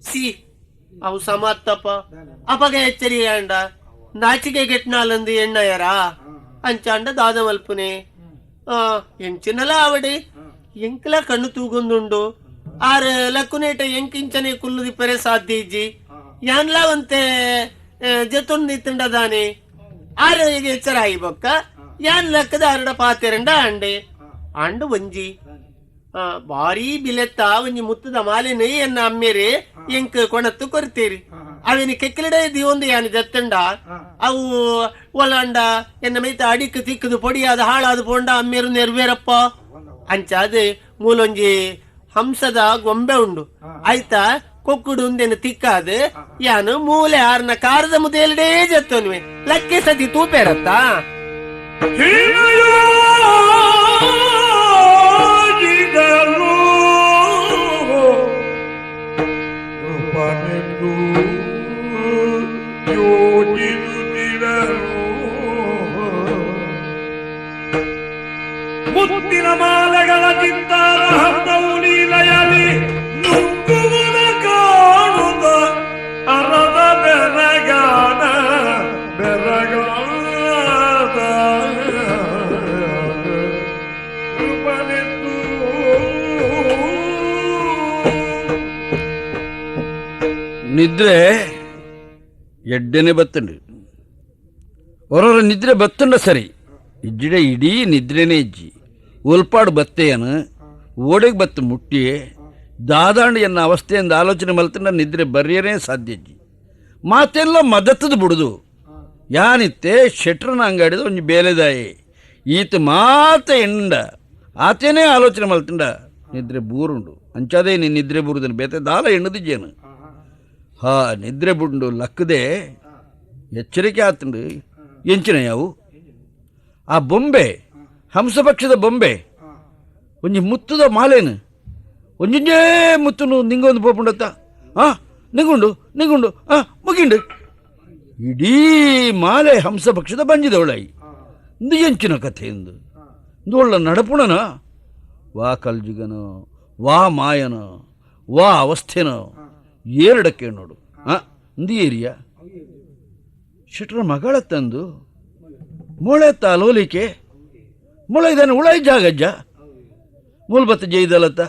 ಸಿ ಅವು ಸಮಾತ್ತಪ್ಪ ಅಪಗ ಎಚ್ಚರಿಯಾಂಡ ನಾಚಿಕೆ ಗೆಟ್ನಾಲಂದು ಎಣ್ಣಯರಾ ಅಂಚಾಂಡ ದಾದ ಮಲ್ಪುನೆ ಎಂಚಿನಲ ಆವಡೆ ಎಂಕಲ ಕಣ್ಣು ತೂಗೊಂದುಂಡು ಆರ್ ಲಕ್ಕುನೇಟ ಎಂಕಿಂಚನೆ ಕುಲ್ಲುದಿ ಪೆರೆ ಸಾಧ್ಯ ಇಜ್ಜಿ ಯಾನ್ಲಾ ಒಂತೆ ಜತೊಂದು ಇತ್ತಂಡದಾನೆ ಆರ ಈಗ ಎಚ್ಚರ ಆಯಿ ಬೊಕ್ಕ ಯಾನ್ ಲಕ್ಕದ ಅರಡ ಪಾತೆರಂಡ ಅಂಡೆ ಅಂಡು ಒಂಜಿ ಬಾರಿ ಬಿಲೆತ್ತ ಒಂಜಿ ಮುತ್ತದ ಮಾಲಿನ ಎನ್ನ ಅಮ್ಮೇರಿ ಎಂಕ್ ಕೊಣತ್ತು ಕೊರ್ತೀರಿ ಅವೇನಿ ಕೆಕ್ಕಲಿಡೆ ಒಂದು ಯಾನಿ ಜತ್ತಂಡ ಅವು ಒಲಾಂಡ ಎನ್ನ ಮೈತ ಅಡಿಕ್ ತಿಕ್ಕದು ಪೊಡಿಯಾದ ಹಾಳಾದ ಪೋಂಡ ಅಮ್ಮೇರು ನೆರವೇರಪ್ಪ ಅಂಚಾದ ಮೂಲೊಂಜಿ ಹಂಸದ ಗೊಂಬೆ ಉಂಡು ಆಯ್ತಾ ಕೊಕ್ಕುಡು ಉಂದೇನು ತಿಕ್ಕಾದ ಯಾನು ಮೂಲೆ ಆರ್ನ ಕಾರದ ಮುದೇಲ್ಡೇ ಜತ್ತೋನ್ವೆ ಲಕ್ಕೆ ಸತಿ ತೂಪೇರತ್ತ ಮುತ್ತಿನ ಮಾಲೆಗಳ ಚಿತ್ತಾರ ಹಬ್ಬವು ಲೀಲೆಯಲಿ ನುಗ್ಗುವುದ ಕಾಣುತ್ತ ಅರದ ಬೆರಗಾದ ರೂಪನೆತ್ತು ನಿದ್ರೆ ಎಡ್ಡೆನೆ ಬತ್ತಂಡು ಹೊರ ನಿದ್ರೆ ಬತ್ತಂಡ ಸರಿ ಇಜ್ಜಿಡೆ ಇಡೀ ನಿದ್ರೆನೇ ಇಜ್ಜಿ ಒಲ್ಪಾಡು ಬತ್ತೆಯನು ಓಡೆಗೆ ಬತ್ತು ಮುಟ್ಟಿ ದಾದಾಂಡು ಎನ್ನ ಅವಸ್ಥೆಯಿಂದ ಆಲೋಚನೆ ಮಲ್ತಂಡ ನಿದ್ರೆ ಬರ್ಯನೇ ಸಾಧ್ಯ ಇಜ್ಜಿ ಮಾತೆಲ್ಲ ಮದತ್ತದು ಬಿಡುದು ಯಾನಿತ್ತೆ ಶೆಟ್ರನ ಅಂಗಡಿದ ಒಂಜಿ ಬೇಲೆದಾಯಿ ಈತ ಮಾತ ಎಂಡ ಆತೇನೇ ಆಲೋಚನೆ ಮಲ್ತಂಡ ನಿದ್ರೆ ಬೂರುಂಡು ಅಂಚಾದೇ ನೀನು ನಿದ್ರೆ ಬೂರುದನ್ನು ಬೇತೆ ದಾಲ ಎಣ್ಣದಿಜ್ಜೇನು ನಿದ್ರೆ ಬುಂಡು ಲಕ್ಕದೆ ಎಚ್ಚರಿಕೆ ಆತಂಡು ಎಂಚಿನ ಯಾವು ಆ ಬೊಂಬೆ ಹಂಸಪಕ್ಷದ ಬೊಂಬೆ ಒಂಜಿ ಮುತ್ತದ ಮಾಲೇನು ಒಂಜೇ ಮುತ್ತನು ನಿಂಗೊಂದು ಪೋಪುಂಡತ್ತ ನಿಂಗುಂಡು ನಿಂಗುಂಡು ಮುಗಿಂಡು ಇಡೀ ಮಾಲೆ ಹಂಸಪಕ್ಷದ ಬಂಜಿದವಳಾಯಿ ಇಂದು ಎಂಚಿನ ಕಥೆಯಿಂದ ಇಂದೊಳ್ಳ ನಡಪುಣನ ವಾ ಕಲ್ಜುಗನೋ ವಾ ಮಾಯನೋ ವಾ ಅವಸ್ಥೆನೋ ಏರಡಕ್ಕೆ ನೋಡು ಇಂದು ಏರಿಯಾ ಶೆಟ್ರ ಮಗಳ ತಂದು ಮೊಳೆತ್ತ ಲೋಲಿಕೆ ಮೊಳೆ ಇದ್ದಾನೆ ಉಳಾಯಿ ಜಾಗಜ್ಜ ಮೂಲಬತ್ತ ಜೈದಲತ್ತ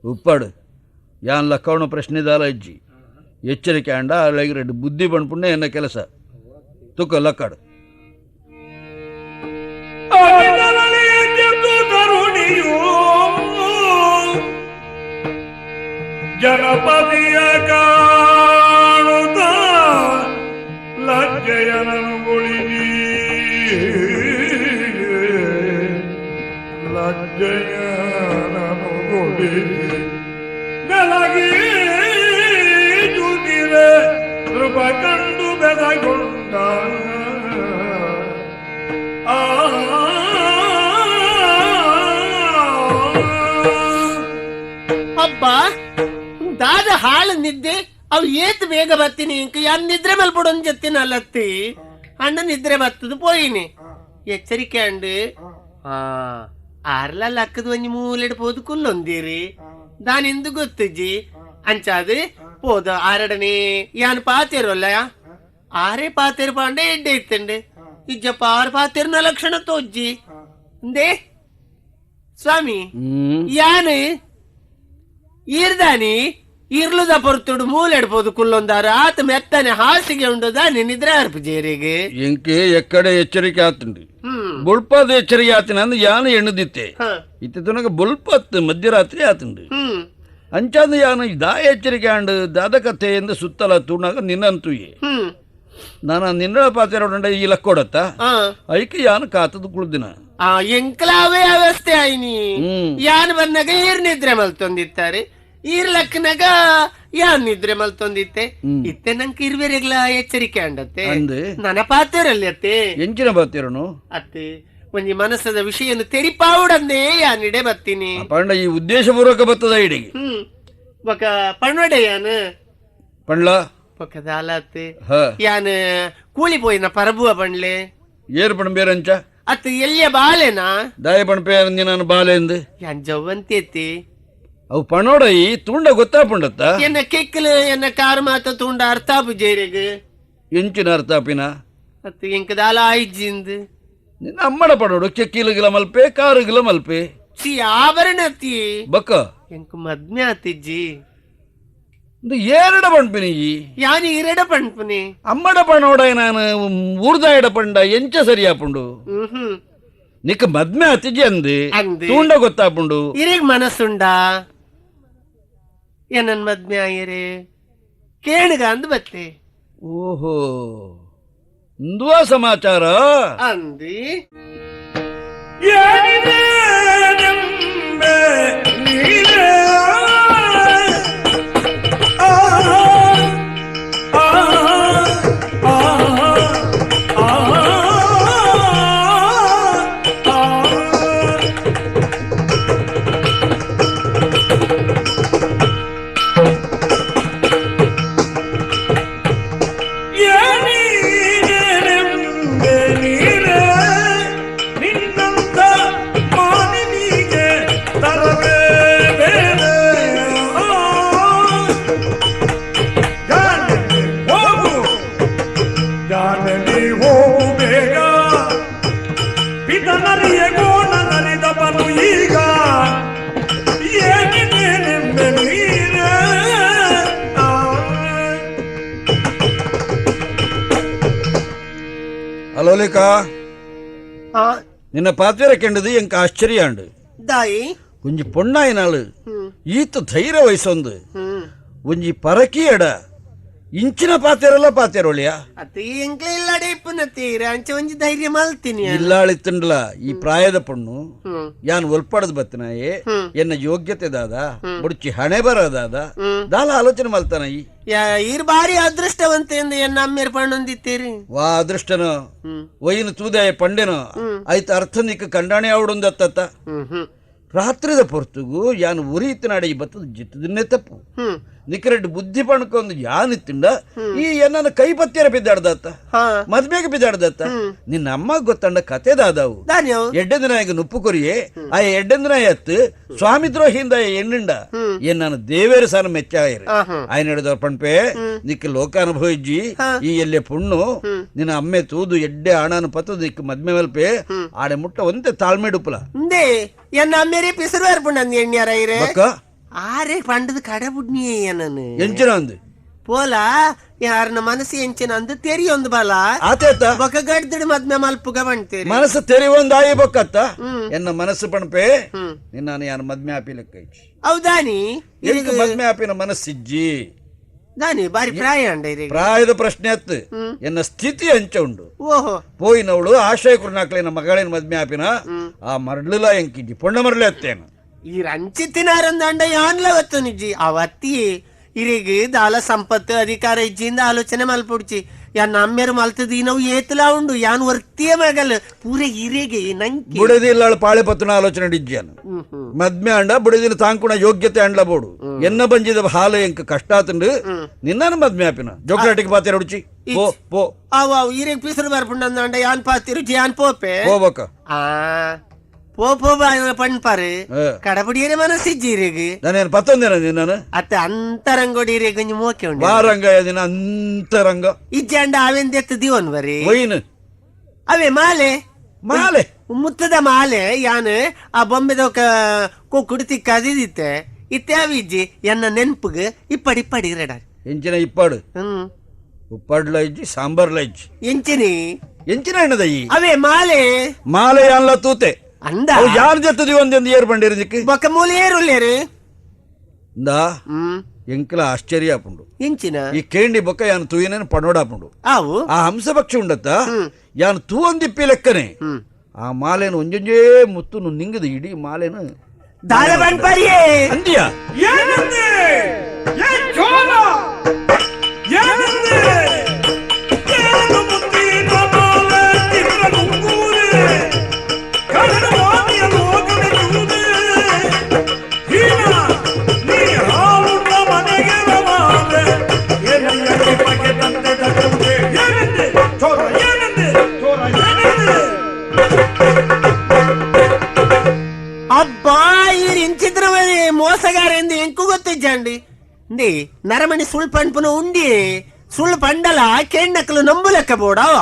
ಉಪ್ಪಾಡು ಯಾನ್ ಲಕ್ಕವಣ ಪ್ರಶ್ನೆ ದಾಲ ಅಜ್ಜಿ ಎಚ್ಚರಿಕೆ ಅಂಡ ಅಳಗಿರೆಡ್ಡು ಬುದ್ಧಿ ಬಣ್ಪುಣ್ಣ ಎನ್ನ ಕೆಲಸ ತುಕ್ಕ ಲಕ್ಕಾಡು ಜನಪದಿಯ ಕಾಣುತ್ತ ಲಜ್ಜೆಯನನು ಗುಳಿಗಿ ಲಜ್ಜೆಯನನು ಗುಳಿಗಿ ನೆಲಗಿ ಜುಗಿರೆ ಕೃಪ ಕಂಡು ಬೆದಗೊಂಡ ಅಬ್ಬ ದಾದ ಹಾಳು ನಿದ್ದೆ ಅವು ಏತ್ ಬೇಗ ಬತ್ತೀನಿ ಇಂಕ ಯಾನ್ ನಿದ್ರೆ ಮಲ್ಪಡೊಂದು ಜತ್ತಿನಲ್ಲತ್ತಿ ಅಣ್ಣ ನಿದ್ರೆ ಬತ್ತದು ಪೋಯಿನಿ ಎಚ್ಚರಿಕೆ ಅಂಡು ಆರ್ಲ ಲಕ್ಕದ ಒಂಜಿ ಮೂಲೆಡ್ ಪೋದು ಕುಲ್ಲೊಂದಿರಿ ದಾನೆಂದು ಗೊತ್ತಜ್ಜಿ ಅಂಚಾದು ಪೋದ ಆರಡನೆ ಯಾನ್ ಪಾತೇರಲ್ಲ ಆರೇ ಪಾತೇರು ಪಾಂಡೆ ಎಡ್ಡೆ ಇತ್ತಂಡೆ ಇಜ್ಜಪ್ಪ ಆರು ಪಾತೇರ್ನ ಲಕ್ಷಣ ತೋಜ್ಜಿ ಅಂದೇ ಸ್ವಾಮಿ ಯಾನು ಈರ್ದಾನಿ ಇರ್ಲುದ ಪೊರ್ತುಡು ಮೂಲೆಡ್ಬೋದು ಕುಲ್ಲೊಂದಾರ ಆತ ಮೆತ್ತನೆ ಹಾಸಿಗೆ ಉಂಡು ದಾನಿ ನಿದ್ರೆ ಅರ್ಪು ಜೇರಿಗೆ ಎಂಕೆ ಎಕ್ಕಡೆ ಎಚ್ಚರಿಕೆ ಆತುಂಡು ಬುಲ್ಪದ ಎಚ್ಚರಿಕೆ ಆತಿನ ಅಂದ್ ಯಾನು ಎಣ್ಣದಿತ್ತೆ ಇತ್ತ ತನಕ ಬುಲ್ಪತ್ ಮಧ್ಯರಾತ್ರಿ ಆತುಂಡು ಅಂಚಾದ ಯಾನು ದಾ ಎಚ್ಚರಿಕೆ ಆಂಡು ದಾದ ಕಥೆ ಎಂದು ಸುತ್ತಲ ತೂಣಾಗ ನಿನ್ನಂತುಯೆ ನಾನು ನಿನ್ನ ಪಾತ್ರ ಈ ಲಕ್ಕೊಡತ್ತ ಐಕೆ ಯಾನು ಕಾತದ ಕುಳ್ದಿನ ಎಂಕ್ಲಾವೇ ಅವಸ್ಥೆ ಆಯ್ನಿ ಯಾನ್ ಬಂದಾಗ ಈರ್ ನಿದ್ರೆ ಮಲ್ತೊಂದಿತ್ತಾರೆ ಈರ್ ಲಕ್ಕನಾಗ ಯಾನ್ ನಿದ್ರೆ ಮಲ್ತೊಂದಿತ್ತೆ ಇತ್ತೆ ನಂಗೆ ಇರ್ವೇರೆಗ್ಲ ಎಚ್ಚರಿಕೆ ಅಂಡತ್ತೆ ನನ್ನ ಪಾತೇರಲ್ಲಿ ಅತ್ತೆ ಎಂಚಿನ ಪಾತೇರನು ಅತ್ತೆ ಒಂಜಿ ಮನಸ್ಸದ ವಿಷಯನು ತೆರಿಪಾವುಡಂದೇ ಯಾನಿಡೆ ಬತ್ತೀನಿ ಪಂಡ ಈ ಉದ್ದೇಶಪೂರ್ವಕ ಬತ್ತದ ಇಡಿಗೆ ಬೊಕ ಪಣ್ವಡೆ ಯಾನ್ ಪಂಡ್ಲ ಬೊಕ ದಾಲತ್ತೆ ಯಾನ್ ಕೂಲಿ ಪೋಯಿನ ಪರಬುವ ಪಂಡ್ಲೆ ಏರು ಪಣ ಬೇರಂಚ ಅತ್ತ ಎಲ್ಲಿಯ ಬಾಲೆನಾ ದಾಯ ಪಣಪೆ ನಾನು ಬಾಲೆ ಎಂದು ಯಾನ್ ಜವ್ವಂತಿ ಅತ್ತಿ ಅವು ಪಣೋಡ ಈ ತುಂಡ ಗೊತ್ತಾಪುಂಡತ್ತ ಎನ್ನ ಕೆಕ್ಕಲು ಎನ್ನ ಕಾರ್ ಮಾತ ತುಂಡ ಅರ್ಥಾಪು ಜೇರಿಗೆ ಎಂಚಿನ ಅರ್ಥಾಪಿನ ಅತ್ತ ಎಂಕ ದಾಲ ಆಯ್ಜಿಂದು ನಿನ್ನ ಅಮ್ಮಡ ಪಣೋಡು ಕೆಕ್ಕಿಲುಗಿಲ ಮಲ್ಪೆ ಕಾರುಗಿಲ ಮಲ್ಪೆ ಸಿ ಆಭರಣ ಅತ್ತಿ ಬಕ್ಕ ಎಂಕ ಮದ್ಮೆ ಆತಿಜ್ಜಿ ಏರಡ ಪಣ್ಪಿನಿ ಯಾನಿ ಇರಡ ಪಣ್ಪುನಿ ಅಮ್ಮಡ ಪಣೋಡ ನಾನು ಊರ್ದಾಯಡ ಪಂಡ ಎಂಚ ಸರಿಯಾಪುಂಡು ನಿಕ್ಕ ಮದ್ಮೆ ಅತಿಜಿ ಅಂದು ತೂಂಡ ಗೊತ್ತಾಪುಂಡು ಇರಿಗ್ ಮನಸ್ಸುಂಡಾ ಏನನ್ ಮದ್ಮೆ ಆಯರೆ ಕೇಳುಗ ಅಂದ್ ಬತ್ತೆ ಓಹೋ ಇಂದುವ ಸಮಾಚಾರ ಅಂದಿ ಏನಿದೆ ನಂಬೆ ನೀನೇ ಅಲೋಲಿಕಾ ನಿನ್ನ ಪಾತ್ರೆ ಕೆಂಡದು ಎಂಕ ಆಶ್ಚರ್ಯ ಅಂಡು ದಾಯಿ ಒಂಜಿ ಪೊಣ್ಣಾಯಿನಾಳು ಈತ ಧೈರ್ಯ ವಯಸ್ಸೊಂದು ಒಂಜಿ ಪರಕಿ ಎಡ ಇಂಚಿನ ಪಾತೆರಲ್ಲ ಪಾತೆರೊಳಿಯ ಅತ್ತೆ ಎಂಕ್ಲ ಇಲ್ಲಡೆ ಇಪ್ಪನತ್ತೀರ ಅಂಚ ಒಂಜಿ ಧೈರ್ಯ ಮಲ್ತೀನಿ ಇಲ್ಲಾಳಿತ್ತಂಡ್ಲ ಈ ಪ್ರಾಯದ ಪಣ್ಣು ಯಾನ್ ಒಲ್ಪಡದ್ ಬತ್ತನಾಯೆ ಎನ್ನ ಯೋಗ್ಯತೆ ದಾದ ಮುಡ್ಚಿ ಹಣೆ ಬರೋದಾದ ದಾಲ ಆಲೋಚನೆ ಮಲ್ತಾನ ಈರ್ ಬಾರಿ ಅದೃಷ್ಟವಂತೆ ಎಂದು ಎನ್ನ ಅಮ್ಮೇರ್ ಪಣ್ಣೊಂದಿತ್ತೀರಿ ವಾ ಅದೃಷ್ಟನೋ ಒಯ್ಯಿನ ತೂದಾಯ ಪಂಡೆನೋ ಆಯ್ತ ಅರ್ಥ ನಿಕ್ಕ ಕಂಡಾಣೆ ಅವಡೊಂದತ್ತ ರಾತ್ರಿದ ಪೊರ್ತುಗು ಯಾನು ಉರಿಯಿತನಾಡ ಈ ಬತ್ತದ ಜಿತ್ತದನ್ನೇ ತಪ್ಪು ನಿಕರೆಡ್ ಬುದ್ಧಿ ಪಣ್ಕೊಂದು ಯಾನಿತ್ತಿಂಡ ಈ ಎನ್ನ ಕೈ ಪತ್ಯರ ಬಿದ್ದಾಡ್ದತ್ತ ಮದ್ಮೆಗೆ ಬಿದ್ದಾಡ್ದತ್ತ ನಿನ್ನ ಅಮ್ಮ ಗೊತ್ತಂಡ ಕತೆದಾದವು ಎಡ್ಡೆಂದಿನ ನುಪ್ಪು ಕೊರಿಯೇ ಆ ಎಡ್ಡೆಂದಿನ ಎತ್ತು ಸ್ವಾಮಿ ದ್ರೋಹಿಂದ ಎಣ್ಣಿಂಡ ನಾನು ದೇವೇರು ಸಾನ ಮೆಚ್ಚಾಯಿರು ಆಯ್ನ ಹಿಡಿದವ್ರ ಪಣ್ಪೆ ನಿಕ್ಕ ಲೋಕಾನುಭವಿಜ್ಜಿ ಈ ಎಲ್ಲೆ ಪುಣ್ಣು ನಿನ್ನ ಅಮ್ಮೆ ತೂದು ಎಡ್ಡೆ ಆಣಾನು ಪತ್ತದು ನಿಕ್ಕ ಮದ್ಮೆ ಮಲ್ಪೆ ಆಡೆ ಮುಟ್ಟ ಒಂದೇ ತಾಳ್ಮೆ ಡುಪ್ಪಲ ಎನ್ನ ಅಮ್ಮೇರಿ ಪಿಸರು ಏರ್ಪುಂಡ ಎಣ್ಣ್ಯಾರ ಆರೇ ಪಂಡದ ಕಡೆ ಬುಡ್ನಿಯೇ ನಾನು ಎಂಚಿನ ಒಂದು ಪೋಲ ಯಾರನ ಮನಸ್ಸು ಎಂಚಿನ ಅಂದು ತೆರಿಯೊಂದು ಬಲ ಆತೇತ ಬೊಕ್ಕ ಗಡ್ದಡಿ ಮದ್ಮೆ ಮಲ್ಪುಗ ಬಂತೇರಿ ಮನಸ್ಸು ತೆರಿ ಒಂದು ಆಯಿ ಬೊಕ್ಕತ್ತ ಎನ್ನ ಮನಸ್ಸು ಪಣಪೆ ನಿನ್ನ ಯಾನ ಮದ್ಮೆ ಆಪಿ ಲೆಕ್ಕ ಇಚ್ಚಿ ಹೌದಾನಿ ಇದಕ್ಕೆ ಮದ್ಮೆ ಆಪಿನ ಮನಸ್ಸಿಜ್ಜಿ ದಾನಿ ಬಾರಿ ಪ್ರಾಯ ಅಂಡ ಪ್ರಾಯದ ಪ್ರಶ್ನೆ ಅತ್ತು ಎನ್ನ ಸ್ಥಿತಿ ಅಂಚ ಉಂಡು ಓಹೋ ಪೋಯಿನವಳು ಆಶ್ರಯ ಕುರ್ನಾಕ್ಲಿನ ಮಗಳಿನ ಮದ್ಮೆ ಆಪಿನ ಆ ಮರಳಿಲ ಎಂಕಿಜ್ಜಿ ಪೊಣ್ಣ ಮರಳೆ ಅತ್ತೇನು ಈ ರಂಚಿತ್ತಿನಾರಂದ ಅಂಡ ಯಾನ್ಲ ಅವತ್ತು ನಿಜ್ಜಿ ಅವತ್ತಿ ಇರಿಗೆ ದಾಲ ಸಂಪತ್ತು ಅಧಿಕಾರ ಇಜ್ಜಿಂದ ಆಲೋಚನೆ ಮಲ್ಪುಡ್ಚಿ ಯಾನ್ ನಮ್ಮೇರು ಮಲ್ತದಿ ನಾವು ಏತಲಾ ಉಂಡು ಯಾನ್ ವರ್ತಿಯ ಮಗಲ್ ಪೂರೆ ಇರೆಗೆ ನಂಗೆ ಬುಡದಿಲ್ಲ ಪಾಳೆ ಪತ್ತನ ಆಲೋಚನೆ ಇಜ್ಜಾನು ಮದ್ಮೆ ಅಂಡ ಬುಡದಿನ ತಾಂಕುಣ ಯೋಗ್ಯತೆ ಅಂಡ್ಲ ಬೋಡು ಎನ್ನ ಬಂಜಿದ ಹಾಲು ಎಂಕ ಕಷ್ಟ ಆತಂಡು ನಿನ್ನ ಮದ್ಮೆ ಆಪಿನ ಜೋಕ್ಲಾಟಿಗೆ ಪಾತೆ ರುಚಿ ಪೋ ಪೋ ಅವ ಇರೆಗ್ ಪಿಸರು ಬರ್ಪುಂಡ ಯಾನ್ ಪಾತಿರು ಯಾನ್ ಪೋಪೆ ಹೋಗ್ಬೇಕ ಪೋ ಪಣ್ಪಾರು ಕಡಪಡಿಯರೆ ಮನಸ್ಸಿಜ್ಜಿರೆಗ್ ನಾನೇನು ಪತ್ತೊಂದೇನ ನಾನು ಅತ್ತ ಅಂತರಂಗೋಡಿರೆ ಕೊಂಚ ಮೋಕೆ ಉಂಡು ವಾರಂಗ ದಿನ ಅಂತರಂಗ ಇಜ್ಜಂಡ ಅವೆಂದ ಎತ್ತ ದಿವನ್ ಬರಿ ವೈನ್ ಅವೇ ಮಾಲೆ ಮಾಲೆ ಮುತ್ತದ ಮಾಲೆ ಯಾನ್ ಆ ಬೊಂಬೆದ ಕೊಕ್ಕುಡು ತಿಕ್ಕ ಅದಿತ್ತೆ ಇತ್ತೆ ಅವಿಜ್ಜಿ ಎನ್ನ ನೆನ್ಪುಗ್ ಇಪ್ಪಡಿ ರೆಡ ಎಂಚಿನ ಇಪ್ಪಾಡು ಉಪ್ಪಾಡ್ಲ ಇಜ್ಜಿ ಸಾಂಬಾರ್ಲ ಇಜ್ಜಿ ಎಂಚಿನ ಎಣ್ಣದ ಈ ಅವೇ ಮಾಲೆ ಅಲ್ಲ ತೂತೆ ಅಂದ ಯಾರು ಜತ್ತದಿ ಒಂದೊಂದು ಏರ್ ಬಂಡಿರದಿಕ್ಕೆ ಬೊಕ್ಕ ಮೂಲೆ ಏರುಲ್ಲೇರು ಎಂಕಲ ಆಶ್ಚರ್ಯ ಆಪುಂಡು ಎಂಚಿನ ಈ ಕೇಂಡಿ ಬೊಕ್ಕ ಯಾನು ತೂಯಿನ ಪಣೋಡಾಪುಂಡು ಅವು ಆ ಹಂಸಪಕ್ಷಿ ಉಂಡತ್ತ ಯಾನು ತೂವೊಂದಿಪ್ಪಿ ಲೆಕ್ಕನೆ ಆ ಮಾಲೆನು ಒಂಜೊಂಜೇ ಮುತ್ತು ನಿಂಗದ ಇಡೀ ಮಾಲೆನು ದಾರ ಬಣ್ಪರಿಯೇ ಅಂದ್ಯ ಏನಂದೆ ಏನ್ ಚೋರ ಏನಂದೆ ಏನು ಮುತ್ತಿನ ಮಾಲೆ ತಿನ್ನ ನುಂಗೂರೆ ಕಡಲ ವಾದಿಯ ಲೋಕದ ಜೂದೆ ಹೀನ ನೀ ಹಾಲುಂಡ ಮನೆಗೆ ರವಾದೆ ಏನಯ್ಯ ಬಗ್ಗೆ ತಂದೆ ತಟ್ಟುದೆ ಏನಂದೆ ಚೋರ ಏನಂದೆ ಅಬ್ಬಾ ಇಂಚಿದ್ರವೇ ಮೋಸಗಾರ ಎಂದು ಎಂಕು ಗೊತ್ತಿಜ್ಜಂಡಿ ಂಡಿ ನರಮಣಿ ಸುಳ್ ಪಂಪನ ಉಂಡಿ ಸುಳ್ಳು ಪಂಡಲ ಕೆಣ್ಣಕ್ಕಲು ನಂಬು ಲೆಕ್ಕ ಬೋಡವ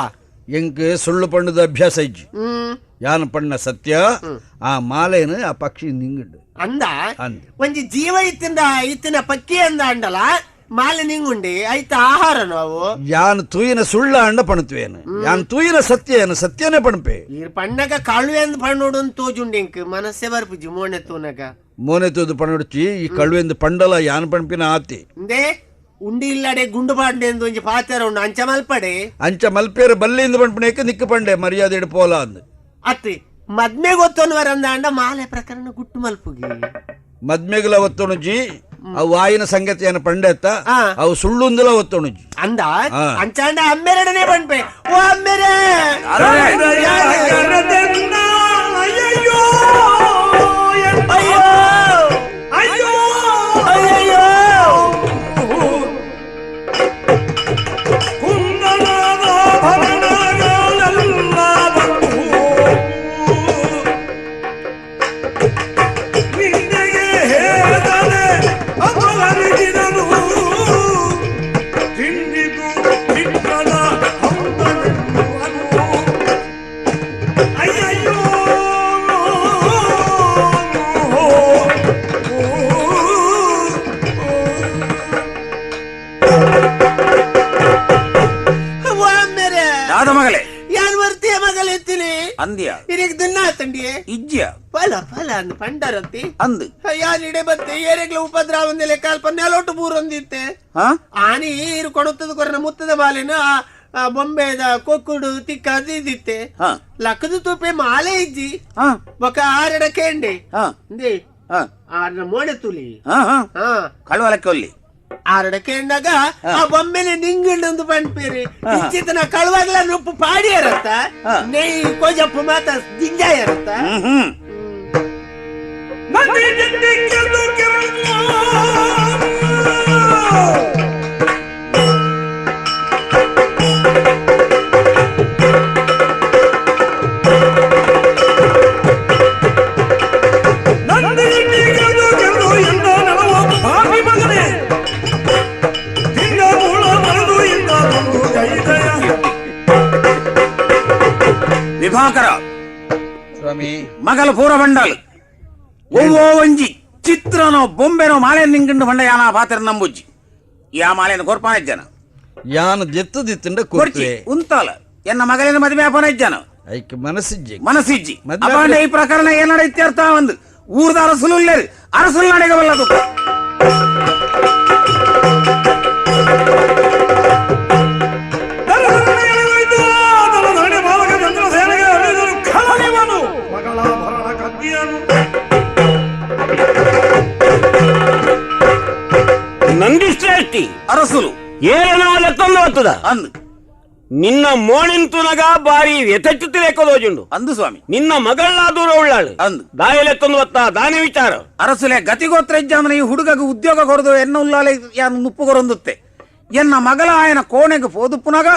ಎಂಕ್ ಸುಳ್ಳು ಪಂಡದ ಅಭ್ಯಾಸ ಇಜ್ಜಿ ಯಾನ ಪಣ್ಣ ಸತ್ಯ ಆ ಮಾಲೆನು ಆ ಪಕ್ಷಿ ನಿಂಗಿಡು ಅಂದ ಒಂಜಿ ಜೀವ ಇತ್ತಿನ ಪಕ್ಕಿ ಅಂದ ಅಂಡಲ ಮಾಲೆ ನಿಂಗುಂಡಿ ಐತ ಆಹಾರ ನಾವು ಯಾನ್ ತೂಯಿನ ಸುಳ್ಳ ಅಂಡ ಪಣುತ್ತೇನು ಯಾನ್ ತೂಯಿನ ಸತ್ಯನೇ ಪಣಪೆ ಈ ಪಣ್ಣಗ ಕಳುವೆ ಅಂದ್ ಪಣ್ಣೋಡು ತೋಜುಂಡಿ ಎಂಕ್ ಮನಸ್ಸೆ ಬರ್ಪುಜಿ ಮೋನೆ ತೂದು ಪಣುಡ್ಚಿ ಈ ಕಳುವೆಂದು ಪಂಡಲ ಯಾನ್ ಪಣಪಿನ ಆತಿ ಇಂದೇ ಉಂಡಿ ಇಲ್ಲಡೆ ಗುಂಡು ಪಾಂಡೆ ಎಂದು ಒಂಜಿ ಪಾತೆರ ಉಂಡು ಅಂಚ ಮಲ್ಪಡೆ ಅಂಚ ಮಲ್ಪೇರ ಬಲ್ಲಿಂದ ಪಣಪಣಕ್ಕೆ ನಿಕ್ಕ ಪಂಡೆ ಮರ್ಯಾದೆ ಇಡು ಪೋಲ ಅಂದ್ ಅತ್ತಿ ಮದ್ಮೆ ಗೊತ್ತೊನ್ವರಂದ ಅಂಡ ಮಾಲೆ ಪ್ರಕರಣ ಗುಟ್ಟು ಮಲ್ಪುಗಿ ಮದ್ಮೆಗಲ ಒತ್ತೊಣುಜಿ ಅವು ಆಯಿನ ಸಂಗತಿಯನ್ನು ಪಂಡೆತ್ತ ಅವು ಸುಳ್ಳುಂದಲ ಒತ್ತೊಣುಜಿ ಅಂದ ಅಂಚಾಂಡ ಅಮ್ಮೆರಡನೇ ಪಂಪೆ ಓ ಅಮ್ಮೆರೆ ಅಂದ್ಯ ಇರಿಗ್ ದಿನ ತಂಡಿಯೇ ಇಜ್ಜ ಫಲ ಅಂದ್ ಪಂಡರಂತಿ ಅಂದ್ ಯಾನಿಡೆ ಬತ್ತೆ ಏರೆಗ್ಲ ಉಪದ್ರ ಒಂದೆಲೆ ಕಾಲ್ಪ ನೆಲೊಟ್ಟು ಬೂರೊಂದಿತ್ತೆ ಆನಿ ಈರು ಕೊಡುತ್ತದ ಕೊರನ ಮುತ್ತದ ಬಾಲೆನ ಬೊಂಬೆದ ಕೊಕ್ಕುಡು ತಿಕ್ಕ ಅದಿದ್ದಿತ್ತೆ ಲಕ್ಕದ ತೂಪೆ ಮಾಲೆ ಇಜ್ಜಿ ಬೊಕ್ಕ ಆರಡ ಕೇಂಡೆ ಅಂದೆ ಆರನ ಮೋಡೆ ತುಲಿ ಕಳುವಲಕ್ಕೆ ಆರಡ ಕೇಂಡಾಗ ಆ ಬೊಮ್ಮೆನೆ ನಿಂಗಂಡು ಪಂಪೇರಿ ಇಚ್ಚಿತನ ಕಳುವಾಗ್ಲ ನುಪ್ಪು ಪಾಡಿ ಇರತ್ತ ನೆಯ್ ಕೋಜಪ್ಪು ಮಾತ ದಿಂಜ ಇರತ್ತ ವಿಭಾಕರ ಸ್ವಾಮಿ ಮಗಲ ಪೂರ ಬಂಡಲ್ ಓವೋ ಒಂಜಿ ಚಿತ್ರನೋ ಬೊಂಬೆನೋ ಮಾಲೆ ನಿಂಗಂಡು ಬಂಡ ಯಾನ ಪಾತ್ರ ನಂಬುಜ್ಜಿ ಯಾ ಮಾಲೆನ ಕೊರ್ಪಾನ ಇಜ್ಜನ ಯಾನ ಜೆತ್ತದಿತ್ತಂಡ ಕೊರ್ಚಿ ಉಂತಾಲ ಎನ್ನ ಮಗಲಿನ ಮದುವೆ ಆಪನ ಇಜ್ಜನ ಐಕ್ ಮನಸ್ಸಿಜ್ಜಿ ಅಪಾಂಡ ಈ ಪ್ರಕರಣ ಏನಡ ಇತ್ಯರ್ಥ ಒಂದು ಊರ್ದ ಅರಸುಲು ಇಲ್ಲೇರಿ ಅರಸುಲು ನಡೆಗಬಲ್ಲದು ನಂದಿಷ್ಟ ಬತ್ತದ ಅಂದ್ ನಿನ್ನ ಮೋಣಿಂತುನಗ ಬಾರಿ ಎತೆಚ್ಚುತ್ತಿರೇಕೋದೋಜುಂಡು ಅಂದು ಸ್ವಾಮಿ ನಿನ್ನ ಮಗಳನ್ನ ದೂರ ಉಳ್ಳಾಳು ಅಂದ್ ದಾಯಲೆತ್ತೊಂದು ಬತ್ತ ದಾನಿ ವಿಚಾರ ಅರಸುಲೆ ಗತಿಗೋತ್ರ ಇಜ್ಜಾಂದ್ರೆ ಈ ಹುಡುಗಗೆ ಉದ್ಯೋಗ ಕೊಡದು ಎನ್ನ ಉಲ್ಲಾಲೆ ಯಾನು ನುಪ್ಪು ಕೊರೊಂದುತ್ತೆ ಎನ್ನ ಮಗಳ ಆಯನ ಕೋಣೆಗೆ ಪೋದು ಪುನಗ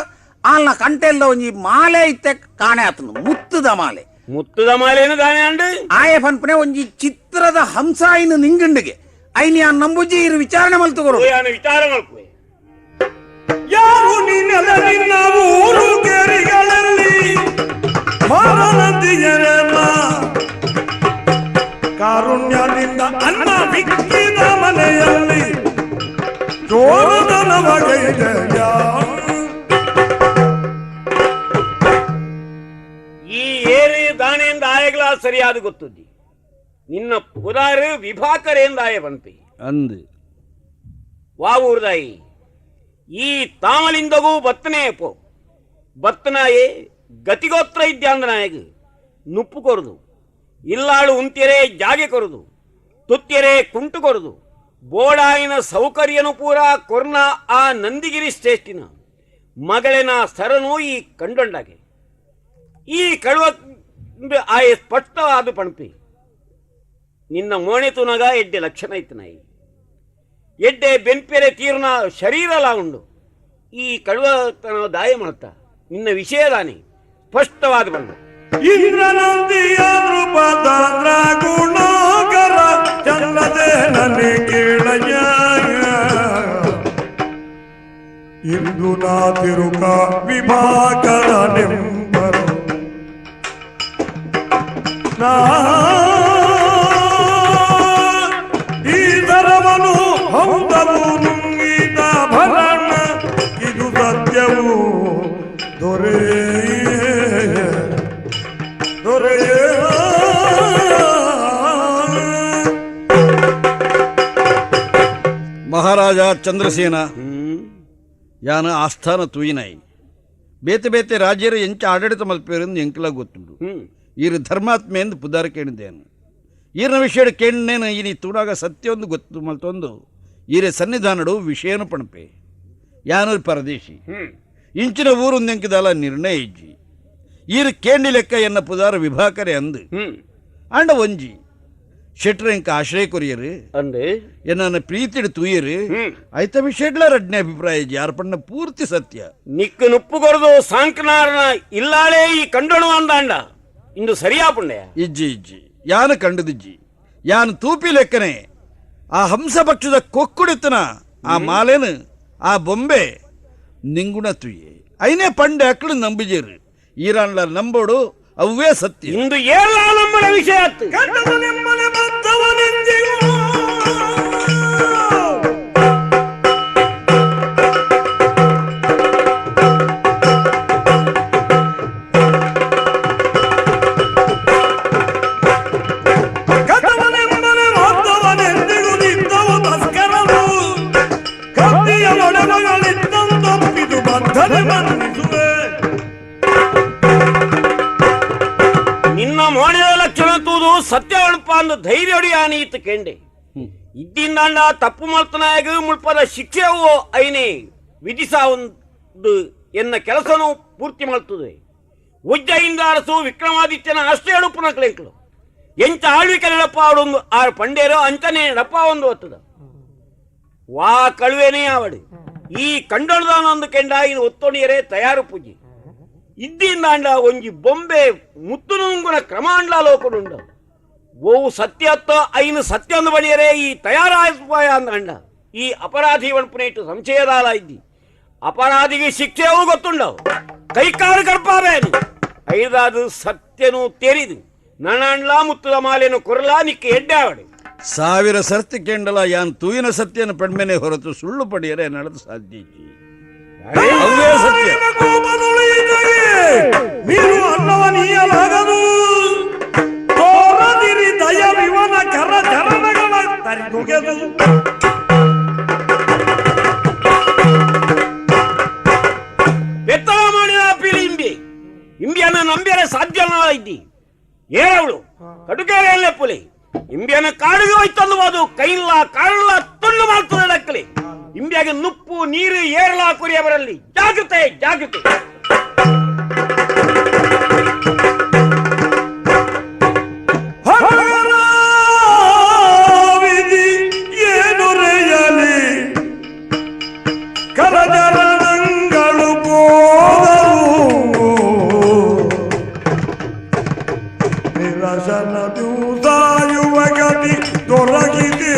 ಆಲ್ನ ಕಂಟೆಲ್ಲ ಒಂಜಿ ಮಾಲೆ ಇತ್ತೆ ಕಾಣೆ ಆತನು ಮುತ್ತದ ಮಾಲೇನು ದಾನಿ ಅಂಡು ಆಯ ಪನ್ಪನೆ ಒಂಜಿ ಚಿತ್ರದ ಹಂಸ ಇನ್ನು ನಿಂಗಂಡಿಗೆ ಐನಿ ಆ ನಂಬುಜಿ ಇರು ವಿಚಾರಣೆ ಮಲ್ತುಕೊರು ವಿಚಾರ ಮಾಡ್ಕೊ ಯಾರು ನಿನ್ನೆಲ್ಲ ನಿನ್ನ ಊರು ಕೇರಿಗಳಲ್ಲಿ ಮಾರನಂದಿಯರಲ್ಲ ಕಾರುಣ್ಯದಿಂದ ಅನ್ನ ಬಿಕ್ಕಿದ ಮನೆಯಲ್ಲಿ ಚೋರದನವಗೈದೆಯ ಈ ಏರಿ ದಾಣಿಯಿಂದ ಆಯಗಳ ಸರಿಯಾದ ಗೊತ್ತುದ್ದಿ ನಿನ್ನ ಪುರಾರು ವಿಭಾಕರೇಂದ ಆಯ ಬಂಪಿ ಅಂದು ವಾವೂರ್ದಾಯಿ ಈ ತಾಮಲಿಂದಗೂ ಬತ್ತನೇ ಪೋ ಬತ್ತನಾಯೇ ಗತಿಗೋತ್ರ ಇದ್ಯಾಂದನಾಯಗ ನುಪ್ಪು ಕೊರದು ಇಲ್ಲಾಳು ಉಂತ್ಯರೆ ಜಾಗೆ ಕೊರದು ತುತ್ಯರೆ ಕುಂಟು ಕೊರದು ಬೋಡಾಯಿನ ಸೌಕರ್ಯನು ಪೂರ ಕೊರ್ನ ಆ ನಂದಿಗಿರಿ ಶ್ರೇಷ್ಠಿನ ಮಗಳಿನ ಸರನು ಈ ಕಂಡೊಂಡಾಗೆ ಈ ಕಳುವ ಆಯ ಸ್ಪಷ್ಟವಾದ ಪಣಪಿ ನಿನ್ನ ಮೋಣೆತುನಗ ಎಡ್ಡೆ ಲಕ್ಷಣ ಇತ್ತು ನಾಯಿ ಎಡ್ಡೆ ಬೆಂಪೆರೆ ತೀರ್ನ ಶರೀರಲ ಉಂಡು ಈ ಕಳುವತನ ದಾಯ ಮಾಡ್ತಾ ನಿನ್ನ ವಿಷಯದಾನೆ ಸ್ಪಷ್ಟವಾದ ಬಂದು ಇಂದ್ರನಂದಿಯ ನೃಪದಾದ್ರ ಗುಣೋಗರ ಚನ್ನದೆ ನನೆ ಕೇಳಯ್ಯ ಇಂದು ನಾ ತಿರುಕ ವಿಭಾಗದ ನೆಂಬರು ನಾ ಈ ದರವನು ಹೌದವು ನುಂಗಿದ ಭರಣ ಇದು ಸತ್ಯವು ದೊರೆ ಮಹಾರಾಜ ಚಂದ್ರಸೇನ ಯಾನ ಆಸ್ಥಾನ ತೂಯಿನಾಯಿ ಬೇತೆ ಬೇತೆ ರಾಜ್ಯರ ಎಂಚ ಆಡಳಿತ ಮಲ್ಪೇರೆಂದು ಎಂಕಲ ಗೊತ್ತುಂಡು ಈರು ಧರ್ಮಾತ್ಮೆ ಎಂದು ಪುದಾರ ಕೇಳಿದ್ದೇನು ಈರಿನ ವಿಷಯ ಕೇಳಿನೇನು ಈ ನೀ ತೂಡಾಗ ಸತ್ಯವೊಂದು ಗೊತ್ತು ಮಲ್ತೊಂದು ಈರೆ ಸನ್ನಿಧಾನಡು ವಿಷಯನು ಪಣಪೆ ಯಾನೂರು ಪರದೇಶಿ ಇಂಚಿನ ಊರು ಎಂಕಿದಲ್ಲ ನಿರ್ಣಯ ಇಜ್ಜಿ ಈರು ಕೇಂಡಿ ಲೆಕ್ಕ ಎನ್ನ ಪುದಾರ ವಿಭಾಕರೆ ಅಂದು ಅಂಡ ಒಂಜಿ ಶೆಟ್ರ ಎಂಕ ಆಶ್ರಯ ಕೊರಿಯರು ಅಂದೆ ಎನ್ನ ಪ್ರೀತಿಡು ತೂಯರು ಐತ ವಿಷಯಡ್ಲ ರಡ್ನೆ ಅಭಿಪ್ರಾಯ ಇಜ್ಜಿ ಯಾರ್ಪಣ್ಣ ಪೂರ್ತಿ ಸತ್ಯ ನಿಕ್ಕು ನುಪ್ಪು ಕೊರದು ಸಾಂಕನಾರನ ಇಲ್ಲಾಳೇ ಈ ಕಂಡೊಣು ಅಂದಾಂಡ ಇಂದು ಸರಿಯಾ ಪುಣ್ಯ ಇಜ್ಜಿ ಇಜ್ಜಿ ಯಾನ ಕಂಡದಿಜ್ಜಿ ಯಾನ್ ತೂಪಿ ಲೆಕ್ಕನೆ ಆ ಹಂಸ ಪಕ್ಷದ ಕೊಕ್ಕುಡಿತನ ಆ ಮಾಲೇನು ಆ ಬೊಂಬೆ ನಿಂಗುಣ ತುಯ್ಯೆ ಐನೇ ಪಂಡೆ ಅಕ್ಕಳು ನಂಬಿಜೇರು ಈರಾನ್ಲ ನಂಬೋಡು ಅವೇ ಸತ್ಯ ಇಂದು ಏಳ ನಮ್ಮನ ವಿಷಯ ಆಯ್ತು ಕಂಡವನೆಮ್ಮನೆ ಬದ್ದವನೆಂದಿಗೂ ಕಂಡವನೆಮ್ಮನೆ ಬದ್ದವನೆಂದಿಗೂ ನಿಂತವು ತಸ್ಕರನು ಕತ್ತಿಯ ಒಡಮಗಳಿದ್ದವು ತಪ್ಪಿದು ಬದ್ಧನೆ ಮನ್ನಿಸುವೆ ನಿನ್ನ ಮೋಣದ ಲಕ್ಷಣ ತೂದು ಸತ್ಯ ಒಳಪ ಅಂದು ಧೈರ್ಯ ಹೊಡಿಯಾನೀತ ಕೆಂಡೆ ಇದ್ದಿಂದಾಂಡ ತಪ್ಪು ಮಲ್ತನಾಯಗ ಮುಳ್ಪದ ಶಿಕ್ಷೆವು ಐನೇ ವಿಧಿಸ ಒಂದು ಎನ್ನ ಕೆಲಸನು ಪೂರ್ತಿ ಮಲ್ತದೆ ಉಜ್ಜಯಿಂದ ಅರಸು ವಿಕ್ರಮಾದಿತ್ಯನ ಅಷ್ಟೇ ಅಡುಪುನ ಕ್ಲೆಂಕ್ಳು ಎಂಚ ಆಳ್ವಿಕೆ ನಡಪ್ಪ ಅವಡೊಂದು ಆರು ಪಂಡೇರೋ ಅಂಚನೆ ನಡಪ್ಪ ಒಂದು ಹೊತ್ತದ ವಾ ಕಳುವೆನೇ ಆವಡು ಈ ಕಂಡೊಳ್ದಾನ ಒಂದು ಕೆಂಡ ಇನ್ನು ಒತ್ತೊಣಿಯರೇ ತಯಾರು ಪೂಜೆ ಇದ್ದಿಂದಾಂಡ ಒಂಜಿ ಬೊಂಬೆ ಮುತ್ತುನುಂಗುನ ಕ್ರಮಾಂಡ್ಲ ಲೋಕಡುಂಡ ಓವು ಸತ್ಯತ್ತ ಐನು ಸತ್ಯೊಂದು ಬಣಿಯರೇ ಈ ತಯಾರಾಯ ಅಂದಂಡ ಈ ಅಪರಾಧಿ ಒಣಪುನ ಇಟ್ಟು ಸಂಶಯದಾಲ ಇದ್ದಿ ಅಪರಾಧಿಗೆ ಶಿಕ್ಷೆಯೂ ಗೊತ್ತುಂಡವು ಕೈಕಾಲು ಕರ್ಪಾಬೇನು ಐದಾದು ಸತ್ಯನು ತೆರಿದು ನಣಂಡ್ಲ ಮುತ್ತದ ಮಾಲೆನು ಕೊರಲ ನಿಕ್ಕೆ ಎಡ್ಡೆ ಆವಡೆ ಸಾವಿರ ಸರ್ತಿ ಕೆಂಡಲ ಯಾನ್ ತೂಯಿನ ಸತ್ಯನ ಪೆಣ್ಮೆನೆ ಹೊರತು ಸುಳ್ಳು ಪಡೆಯರೆ ನಡೆದು ಸಾಧ್ಯ ಇಜ್ಜಿ ಅವೇ ಸತ್ಯ ನೀನು ಅನ್ನವ ನೀಯಲಾಗದು ತೋರದಿರಿ ದಯವಿವನ ಕರ ಚರಣಗಳ ತರಿದುಗೆದು ಬೆತ್ತಲ ಮಾಡಿದ ಪೀಳಿ ಇಂಬಿಯನ್ನ ನಂಬಿಯರೆ ಸಾಧ್ಯ ಇದ್ದಿ ಏಳವಳು ಕಡುಕೇರೆಯಲ್ಲೇ ಪುಲಿ ಇಂಬಿಯನ್ನ ಕಾಡಿಗೆ ಹೋಯ್ತಂದು ಅದು ಕೈಲ್ಲ ಕಾರಲ್ಲ ತುಂಡು ಮಾಡ್ತದೆ ಡಕ್ಕಲಿ ಇಂಬ್ಯಾಗ ನುಪ್ಪು ನೀರು ಏರಲ ಕುರಿಯವರಲ್ಲಿ ಜಾಗೃತೆ ಜಾಗೃತೆ. ಏನು ರೆಯಲಿ ಕರಜರಣಗಳು ನಿರಸನ ದೂಸಾಯುವ ಗತಿ ತೊಲಗಿದೆ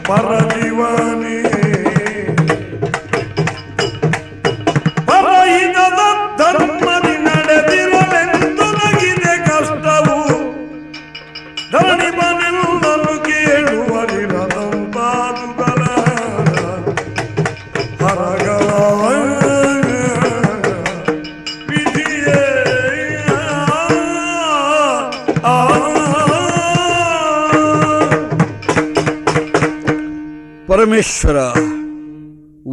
ಪರದಿವಾನಿ ಪರಹಿತದ ಧರ್ಮದಿ ನಡೆದಿರಲೆಂದೊಲಗಿದೆ ಕಷ್ಟವು ಧರಣಿ ಮನೆಲ್ಲನು ಕೇಳುವರಿರದಂತಾದುಗಳ ಹರಗಳ ವಿಧಿಯೇ ಪರಮೇಶ್ವರ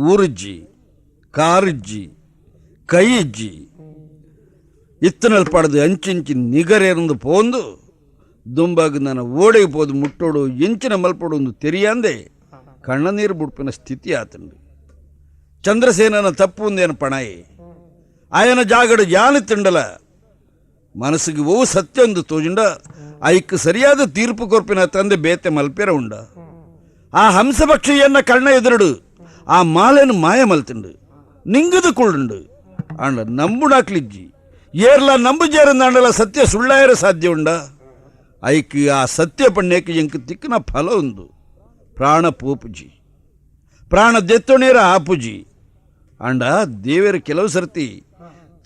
ಊರ್ಜಿ ಕಾರ್ಜಿ ಕೈಜ್ಜಿ இத்தனல் ಅಂಚಿಂಚಿ ನಿಗರೇರಂದು ಪೋಂದು ದುಂಬಾಗ ನಾನು ಓಡೆಗೆ ಪೋದು ಮುಟ್ಟೋಡು ಎಂಚಿನ ಮಲ್ಪಡೊಂದು ತೆರಿಯಾಂದೆ ಕಣ್ಣ ನೀರು ಬುಡ್ಪಿನ ಸ್ಥಿತಿ ಆತಂಡು. ಚಂದ್ರಸೇನನ ತಪ್ಪು ಒಂದೇನು ಪಣಾಯಿ ಆಯನ ಜಾಗಡು ಯಾನು ತಿಂಡಲ ಮನಸ್ಸಿಗೆ ಓ ಸತ್ಯ ಒಂದು ತೋಜುಂಡ ಐಕ್ ಸರಿಯಾದ ತೀರ್ಪು ಕೊರ್ಪಿನ ತಂದೆ ಬೇತೆ ಮಲ್ಪೆರ ಉಂಡ ಆ ಹಂಸಪಕ್ಷಿಯನ್ನ ಕಣ್ಣ ಎದುರುಡು ಆ ಮಾಲೆನು ಮಾಯ ಮಲ್ತಿಂಡು ನಿಂಗದು ಕುಳ್ಳುಂಡು ಅಂಡ ನಂಬುಡಾಕ್ಲಿಜ್ಜಿ ಏರ್ಲ ನಂಬು ಜೇರಂದ ಅಂಡಲ ಸತ್ಯ ಸುಳ್ಳಾಯರ ಸಾಧ್ಯ ಉಂಡ ಐಕ್ ಆ ಸತ್ಯ ಪಣ್ಣೇಕ ಎಂಕ್ ತಿಕ್ಕನ ಫಲ ಒಂದು ಪ್ರಾಣ ಪೋಪುಜಿ ಪ್ರಾಣ ದೆತ್ತೊಣೇರ ಆಪುಜಿ ಅಂಡ ದೇವರ ಕೆಲವು ಸರ್ತಿ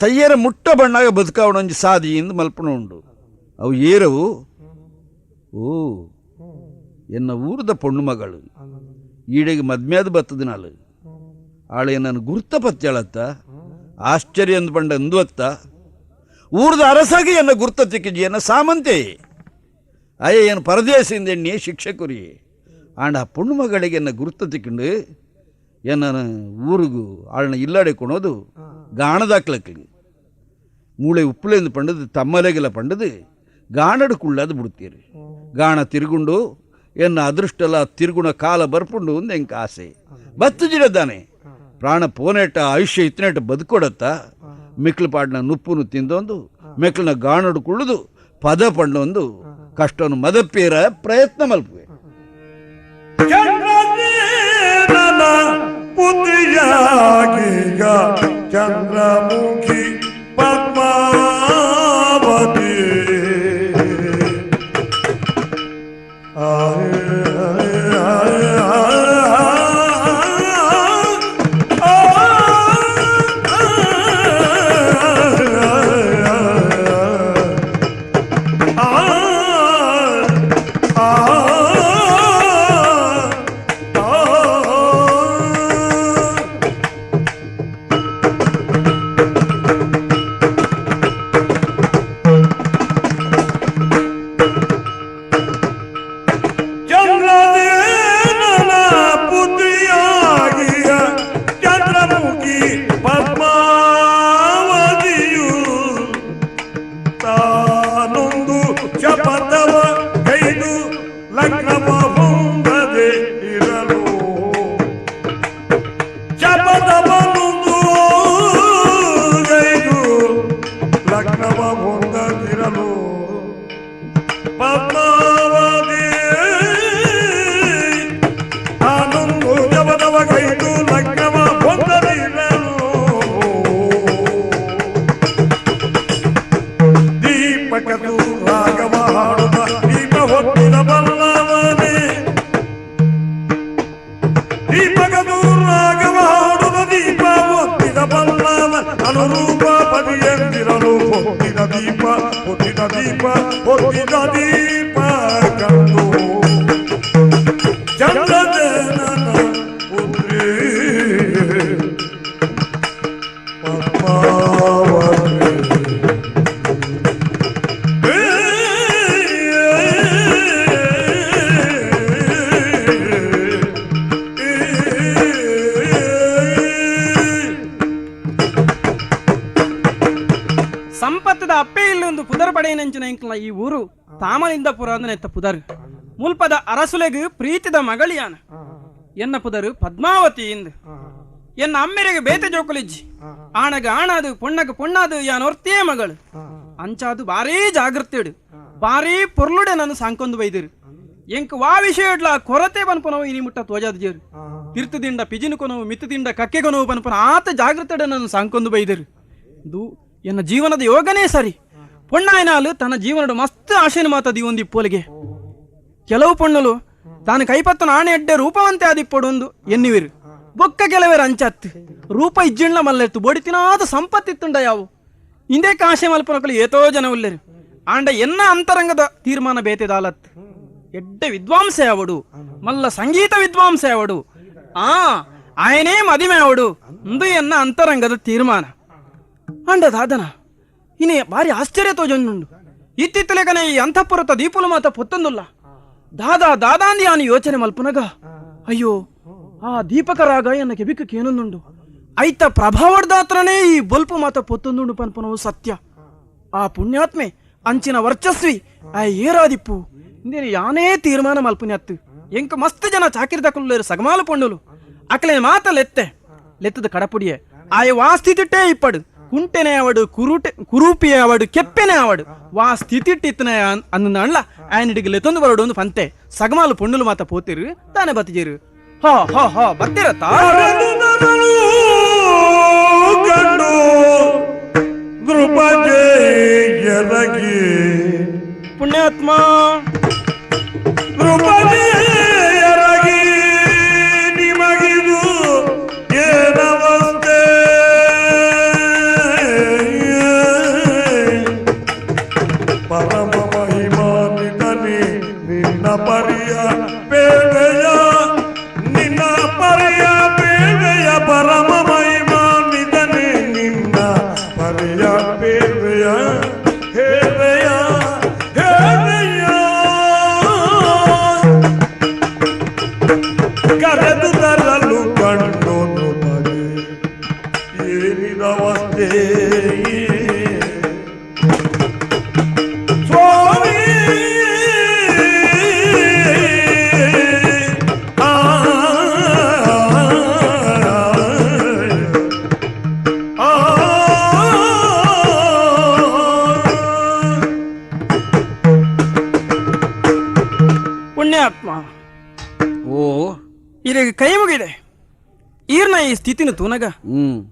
ತಯ್ಯರ ಮುಟ್ಟ ಬಣ್ಣಾಗ ಬದುಕಾವಣಂಜಿ ಸಾದಿಯಿಂದ ಮಲ್ಪಣ ಉಂಡು ಅವು ಏರವು ಓ ಎನ್ನ ಊರದ ಪೊಣ್ಣು ಮಗಳು ಈಡೆಗೆ ಮದ್ಮ್ಯಾದ ಬತ್ತದ ನಾಳು ಆಳೆ ನಾನು ಗುರ್ತ ಪತ್ಯಾಳತ್ತ ಆಶ್ಚರ್ಯ ಅಂದು ಬಂಡ ಅಂದುವತ್ತ ಊರದ ಅರಸಾಗಿ ಎನ್ನ ಗುರ್ತ ತಿಕ್ಕಿಜಿ ಎನ್ನ ಸಾಮಂತೆ ಅಯ್ಯ ಏನು ಪರದೇಶದಿಂದ ಎಣ್ಣೆ ಶಿಕ್ಷಕರಿ ಆಂಡ ಆ ಪೊಣ್ಣು ಮಗಳಿಗೆ ಎನ್ನ ಗುರ್ತ ತಿಕ್ಕೊಂಡು ಎನ್ನ ಊರಿಗೂ ಆಳನ್ನ ಇಲ್ಲಾಡೆ ಕೊಣೋದು ಗಾಣದಾಕ್ಲಕ್ಕೆ ಮೂಳೆ ಉಪ್ಪುಲೆಂದು ಪಂಡದು ತಮ್ಮಲೆಗೆಲ್ಲ ಪಂಡದು ಗಾಣಡು ಕುಳ್ಳದು ಬಿಡ್ತೀರಿ ಗಾಣ ತಿರುಗುಂಡು ಎನ್ನ ಅದೃಷ್ಟಲ್ಲ ತಿರುಗುಣ ಕಾಲ ಬರ್ಪುಂಡು ಒಂದು ಎಂಕ ಆಸೆ ಬತ್ತು ಜಿಡದ್ದಾನೆ ಪ್ರಾಣ ಪೋನೇಟ ಆಯುಷ್ಯ ಇತ್ತನೇಟ ಬದುಕೊಡತ್ತ ಮಿಕ್ಲು ಪಾಡ್ನ ನುಪ್ಪುನು ತಿಂದೊಂದು ಮೆಕ್ಲನ ಗಾಣಡು ಕುಳ್ಳುದು ಪದ ಪಂಡೊಂದು ಕಷ್ಟವನ್ನು ಮದಪ್ಪೇರ ಪ್ರಯತ್ನ ಮಲ್ಪುವೆ. ಚಂದ್ರಸೇನನ ಪುತ್ರಿಯಾಗೀಗ ಚಂದ್ರಮುಖಿ ಪದ್ಮಾವತಿ ಅನುರೂಪ ಪದಿಯಂದಿರಲು ಹೊತ್ತಿದ ದೀಪ ಹೊತ್ತಿದ ದೀಪ ಹೊತ್ತಿದ ದೀಪ ಕಂಡು ಚಂದ್ರಸೇನನ ಪುತ್ರಿ ಸಂಪತ್ತದ ಅಪ್ಪೇ ಇಲ್ಲೊಂದು ಪುದರ್ ಪಡೆಯನಂಚಿನ ಇಂಕ್ಲ ಈ ಊರು ತಾಮಲಿಂದ ಪುರ ನೆತ್ತ ಪುದರ್ ಮುಲ್ಪದ ಅರಸುಲೆಗು ಪ್ರೀತಿದ ಮಗಳಿಯಾನ ಎನ್ನ ಪುದರು ಪದ್ಮಾವತಿಯಿಂದ ಎನ್ನ ಅಮ್ಮೆರೆಗೆ ಬೇತೆ ಜೋಕುಲಿಜ್ಜಿ ಆಣಗ ಆಣದು ಪೊಣ್ಣಗ ಪೊಣ್ಣದು ಯಾನೊರ್ತೇ ಮಗಳು ಅಂಚಾದು ಬಾರೀ ಜಾಗೃತಿಡು ಬಾರೀ ಪೊರ್ಲುಡೆ ನಾನು ಸಾಂಕೊಂದು ಬೈದಿರು ಎಂಕ್ ವಾ ವಿಷಯ ಇಡ್ಲ ಕೊರತೆ ಪನ್ಪನವು ಇನಿ ಮುಟ್ಟ ತೋಜಾದ ಜೇರು ತಿರ್ತದಿಂದ ಪಿಜಿನು ಕೊನವು ಮಿತ್ತದಿಂದ ಕಕ್ಕೆ ಕೊನವು ಪನ್ಪನ ಆತ ಜಾಗೃತಿಡೆ ನಾನು ಸಾಂಕೊಂದು ಬೈದಿರು ಇದು ಎನ್ನ ಜೀವನದ ಯೋಗನೇ ಸರಿ ಪೊಣ್ಣಾಯನಾಲು ತನ್ನ ಜೀವನದ ಮಸ್ತ್ ಆಶೆನ ಮಾತದಿ ಒಂದು ಇಪ್ಪೋಲಿಗೆ ಕೆಲವು ಪೊಣ್ಣಲು ತಾನು ಕೈಪತ್ತನ ಆಣೆ ಎಡ್ಡೆ ರೂಪವಂತೆ ಆದಿಪ್ಪೊಡೊಂದು ಎನ್ನಿವಿರು ಬೊಕ್ಕ ಕೆಲವೇರು ಅಂಚತ್ತು ರೂಪ ಇಜ್ಜಿಣ್ಣ ಮಲ್ಲೆತ್ತು ಬೊಡಿತಿನಾದ ಸಂಪತ್ತಿತ್ತುಂಡ ಯಾವು ಇಂದೇ ಕಾಶೆ ಮಲ್ಪನಕಲು ಏತೋ ಜನ ಉಲ್ಲೆರು ಆಂಡ ಎನ್ನ ಅಂತರಂಗದ ತೀರ್ಮಾನ ಬೇತೆದಾಲತ್ ಎಡ್ಡೆ ವಿದ್ವಾಂಸೆ ಅವಡು ಮಲ್ಲ ಸಂಗೀತ ವಿದ್ವಾಂಸೆ ಅವಡು ಆಯನೇ ಮದಿಮೆ ಅವಡು ಇಂದು ಎನ್ನ ಅಂತರಂಗದ ತೀರ್ಮಾನ ಅಂಡ ದಾದನ ಇನಿ ಬಾರಿ ಆಶ್ಚರ್ಯ ತೋಜೊಂದುಂಡು ಇತ್ತಿತ್ತಲೆಗನೆ ಈ ಅಂತಃಪುರತ ದೀಪುಲು ಮಾತ ಪೊತ್ತೊಂದುಲ್ಲ ದಾದಾಂದಿ ಆನಿ ಯೋಚನೆ ಮಲ್ಪನಗ ಅಯ್ಯೋ ಆ ದೀಪಕರಾಗ ಎನ್ನ ಕೆಬಿಕಕ್ಕೆ ಏನೊಂದುಂಡು ಐತ ಪ್ರಭಾವರ್ದಾತ್ರನೇ ಈ ಬಲ್ಪು ಮಾತ ಪೊತ್ತೊಂದುಂಡು ಪನ್ಪನವು ಸತ್ಯ ಆ ಪುಣ್ಯಾತ್ಮೆ ಅಂಚಿನ ವರ್ಚಸ್ವಿ ಆ ಏರಾದಿಪ್ಪು ಇಂದೇನು ಯಾನೇ ತೀರ್ಮಾನ ಮಲ್ಪುನ್ಯತ್ತು ಎಂಕ ಮಸ್ತ್ ಜನ ಚಾಕಿರ್ದಕಲ್ಲೇರು ಸಗಮಾಲು ಪೊಂಡುಲು ಅಕ್ಲೆ ಮಾತ ಲೆತ್ತದ ಕಡಪುಡಿಯೇ ಆಯ ವಾ ಸ್ಥಿತಿಟ್ಟೇ ಇಪ್ಪಡು ಕುಂಟೆನೆ ಅವಡು ಕುರೂಪಿಯ ಅವಡು ಕೆಪ್ಪೆನೆ ಅವಡು ವಾ ಸ್ಥಿತಿಟ್ಟಿತ್ತನೆ ಅನ್ನ ಆಯನಿಡಿಗೆ ಲೆತ್ತೊಂದು ಬರೋಡು ಒಂದು ಪಂತೆ ಸಗಮಾಲು ಪೊಂಡುಲು ಮಾತ ಪೋತಿರು ತಾನೇ ಬತ್ತಿಜೇರು ಹಾ ಬತ್ತಿರತ್ತ ಕಂಡು ದೃಪಜೆ ಎರಗಿ ಪುಣ್ಯಾತ್ಮ ದೃಪಜೆ ಎರಗಿ ನಿಮಗಿದು ಏನವಸ್ಥೆ ಪರಮ ಮಹಿಮಾನಿತನಿ ನಿನ್ನ ಪರಿಯ ಬೇವೆಯ ನಿನ್ನ ಪರಿಯ ಬೇವೆಯ ಪರಮ ಮಹಿಮಾನಿತನಿ ನಿನ್ನ ಪರಿಯ ಬೇವೆಯ ಹೇವೆಯ ಹೇವೆಯ ಕರೆದು ತರಲು ಕಂಡೋನು ಬಗೆ ಏನಿದವಸ್ಥೆ ಸ್ವಾಮಿ ಪುಣ್ಯಾತ್ಮ ಓ ಇರಿಗೆ ಕೈ ಮುಗಿದೆ ಈರ್ನ ಈ ಸ್ಥಿತಿನ ತೂನಗ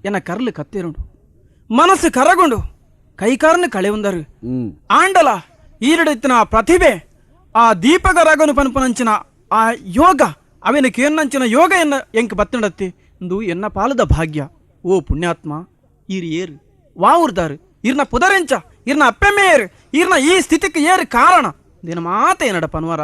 ಎನ್ನ ಕರ್ಲು ಕತ್ತೇರುಂಡು ಮನಸ್ಸು ಕರಗೊಂಡು ಕೈಕಾರನ ಕಳೆ ಒಂದರು ಆಂಡಲ ಈರಡಿತ್ತಿನ ಪ್ರತಿಭೆ ಆ ದೀಪಕ ರಗನು ಪನ್ಪನಂಚಿನ ಆ ಯೋಗ ಅವೇನ ಕೇನ್ನಂಚಿನ ಯೋಗ ಎನ್ನ ಎಂಕ್ ಬತ್ತಂಡತ್ತಿ ಇಂದು ಎನ್ನ ಪಾಲದ ಭಾಗ್ಯ ಓ ಪುಣ್ಯಾತ್ಮ ಈರ್ ಏರು ವಾವುರ್ದಾರು ಈರ್ನ ಪುದರೆಂಚ ಈರ್ನ ಅಪ್ಪೆಮೇರು ಈರ್ನ ಈ ಸ್ಥಿತಿಗೆ ಏರು ಕಾರಣ ದಿನ ಮಾತ ಏನಡ ಪನ್ವರ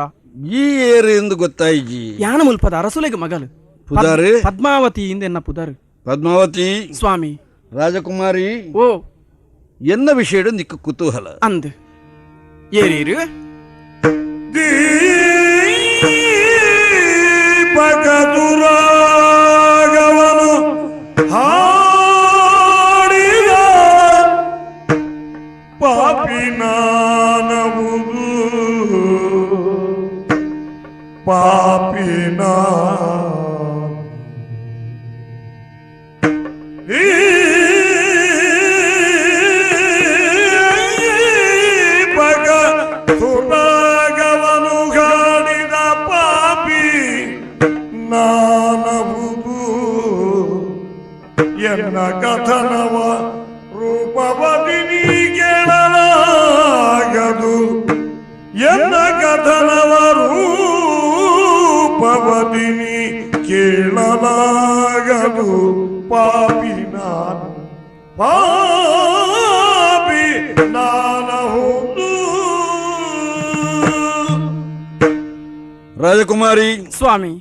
ಈ ಏರು ಎಂದು ಗೊತ್ತಾಯಿಜಿ ಯಾನ ಮುಲ್ಪದ ಅರಸುಲೆಗೆ ಮಗಲು ಪುದಾರು ಪದ್ಮಾವತಿ ಇಂದೆನ್ನ ಪುದಾರು ಪದ್ಮಾವತಿ ಸ್ವಾಮಿ ರಾಜಕುಮಾರಿ ಓ ಎನ್ನ ವಿಷಯ ನಿಕ್ಕ ಕುತೂಹಲ ಅಂದ್ ಏರೀರು ದೀಪಕದುರಾಗವನು ಹಾಡಿದ ಪಾಪಿನಾನವುದು ಪಾಪಿನ ಸುರಾಗವನು ಗಾಡಿದ ಪಾಪಿ ನಾನವುದು ಎನ್ನ ಕಥನವ ರೂಪವದಿನಿ ಕೇಳಲಾಗದು ಎನ್ನ ಕಥನವ ರೂಪವದಿನಿ ಕೇಳಲಾಗದು ಪಾಪಿ ನಾನು ಪಾಪಿ ನಾನಹುದು ರಾಜಕುಮಾರಿ ಸ್ವಾಮಿ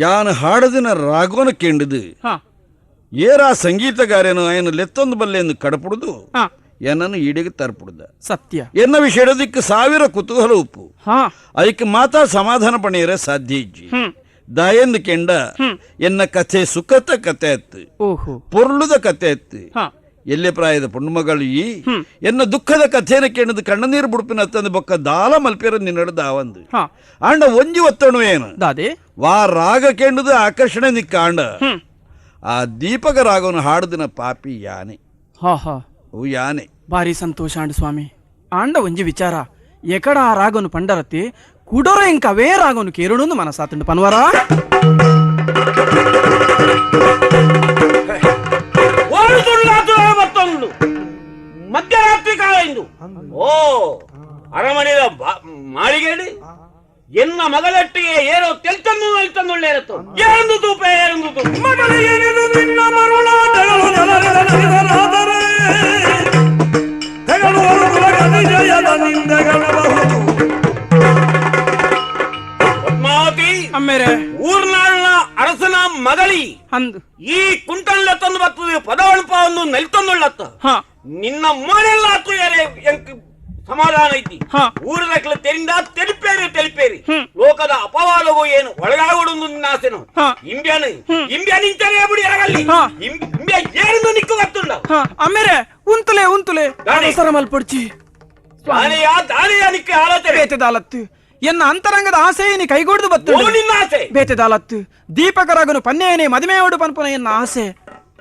ಯಾನ ಹಾಡದಿನ ರಾಗೋನ ಕೆಂಡದು ಹಾ ಏರ ಸಂಗೀತಗಾರನು ఆయన ಲೆತ್ತೊಂದು ಬಲ್ಲೆಯನ್ನು ಕಡಪುಡುದು ಹಾ ಏನನ್ನು ಈಡಿಗೆ ತರ್ಪುಡುದ ಸತ್ಯ ಎನ್ನ ವಿಷಯದಕ್ಕೆ ಸಾವಿರ ಕುತೂಹಲ ಉಪ್ಪು ಹಾ ಅದಕ್ಕೆ ಮಾತಾ ಸಮಾಧಾನ ಪಣೆಯರ ಸಾಧ್ಯ ಇಜ್ಜಿ ದಾಯಂದು ಕೆಂಡ ಎನ್ನ ಕಥೆ ಸುಖತ ಕತೆ ಅತ್ತು ಓಹೋ ಪೊರ್ಲುದ ಕತೆ ಅತ್ತು ಹಾ ಎಲ್ಲೆ ಪ್ರಾಯದ ಪುಣ್ಮಗಳು ಈ ಎನ್ನ ದುಃಖದ ಕಥೆನ ಕೇಳದು ಕಣ್ಣನೀರು ಬುಡುಪಿನ ತಂದು ಬೊಕ್ಕ ದಾಲ ಮಲ್ಪೇರ ನಿನ್ನಡದ ಆವಂದು ಆಂಡ ಒಂಜಿ ಒತ್ತಣು ಏನು ದಾದೆ ವಾ ರಾಗ ಕೇಂದ್ರದ ಆಕರ್ಷಣೆ ನಿಕ್ಕ ಆಂಡ ಆ ದೀಪಕ ರಾಗವನ್ನು ಹಾಡುದಿನ ಪಾಪಿ ಯಾನೆ ಹಾ ಹಾ ಅವು ಯಾನೆ ಭಾರಿ ಸಂತೋಷ ಆಂಡ ಸ್ವಾಮಿ ಆಂಡ ಒಂಜಿ ವಿಚಾರ ಎಕಡ ಆ ರಾಗನು ಪಂಡರತಿ ಕುಡೊರ ಇಂಕ ಅವೇ ರಾಗನು ಕೇರುಣು ಮನಸಾತುಂಡು ಪನ್ವರ ಮತ್ತೊಂದು ಮಧ್ಯರಾತ್ರಿ ಕಾಲ ಇಂದು ಓ ಅರಮನೆಯ ಮಾಳಿಗೆಡಿ ಎನ್ನ ಮಗಳೊಟ್ಟಿಗೆ ಏನೋ ತೆಲ್ತಂದು ನಲ್ತಂದುಳ್ಳೆ ಇರತ್ತು ಏರಂದು ತೂಪ ಏರಂದು ತೂಪ ಮಗಳಿಗೆ ನಿನ್ನ ಮರುಳಾಟಗಳು ಜನಗಣನಿದರಾದರೆ ತೆಗಳುವರು ಕುಲಗತಿ ಜಯದ ನಿಂದೆಗಳಬಹುದು ಪದ್ಮಾವತಿ ಅಮ್ಮೇರೆ ಊರ್ನಾಳ್ನ ಅರಸನ ಮಗಳಿ ಅಂದು ಈ ಕುಂಟಲ್ಲ ತಂದು ಬರ್ತದೆ ಪದವಳ್ಪ ಒಂದು ನೆಲ್ತಂದುಳ್ಳತ್ತ ಹಾ ನಿನ್ನ ಮನೆಲ್ಲ ಆತು ಯಾರೇ ಎಂಕ್ ಸಮಾಧಾನ ಐತಿ ಹಾ. ಊರದಕ್ಲ ತೆರಿಂದ ತೆಲಿಪೇರಿ ಲೋಕದ ಅಪವಾದವು ಏನು ಒಳಗಾಗುವುದು ನಿನ್ನ ಆಸೆನು ಹಾ. ಇಂಬ್ಯಾನ ನಿಂತರೆ ಬಿಡಿ ಆಗಲ್ಲಿ ಹಾ. ಇಂಬ್ಯಾ ಏನು ನಿಕ್ಕು ಗೊತ್ತುಂಡ ಹಾ ಅಮ್ಮೇರೆ ಉಂತುಲೆ ದಾನಿ. ಅವಸರ ಮಲ್ಪಡ್ಚಿ ದಾನಿಯ ನಿಕ್ಕೆ ಆಲೋಚನೆ ಬೇತೆದಾಲತ್ತು ಎನ್ನ ಅಂತರಂಗದ ಆಸೆ ನೀ ಕೈಗೊಡ್ದು ಬತ್ತು ಓ ನಿನ್ನ ಆಸೆ ಬೇತೆದಾಲತ್ತು ದೀಪಕರಾಗನು ಪನ್ನೇನೆ ಮದುವೆಯೋಡು ಪನ್ಪುನ ಎನ್ನ ಆಸೆ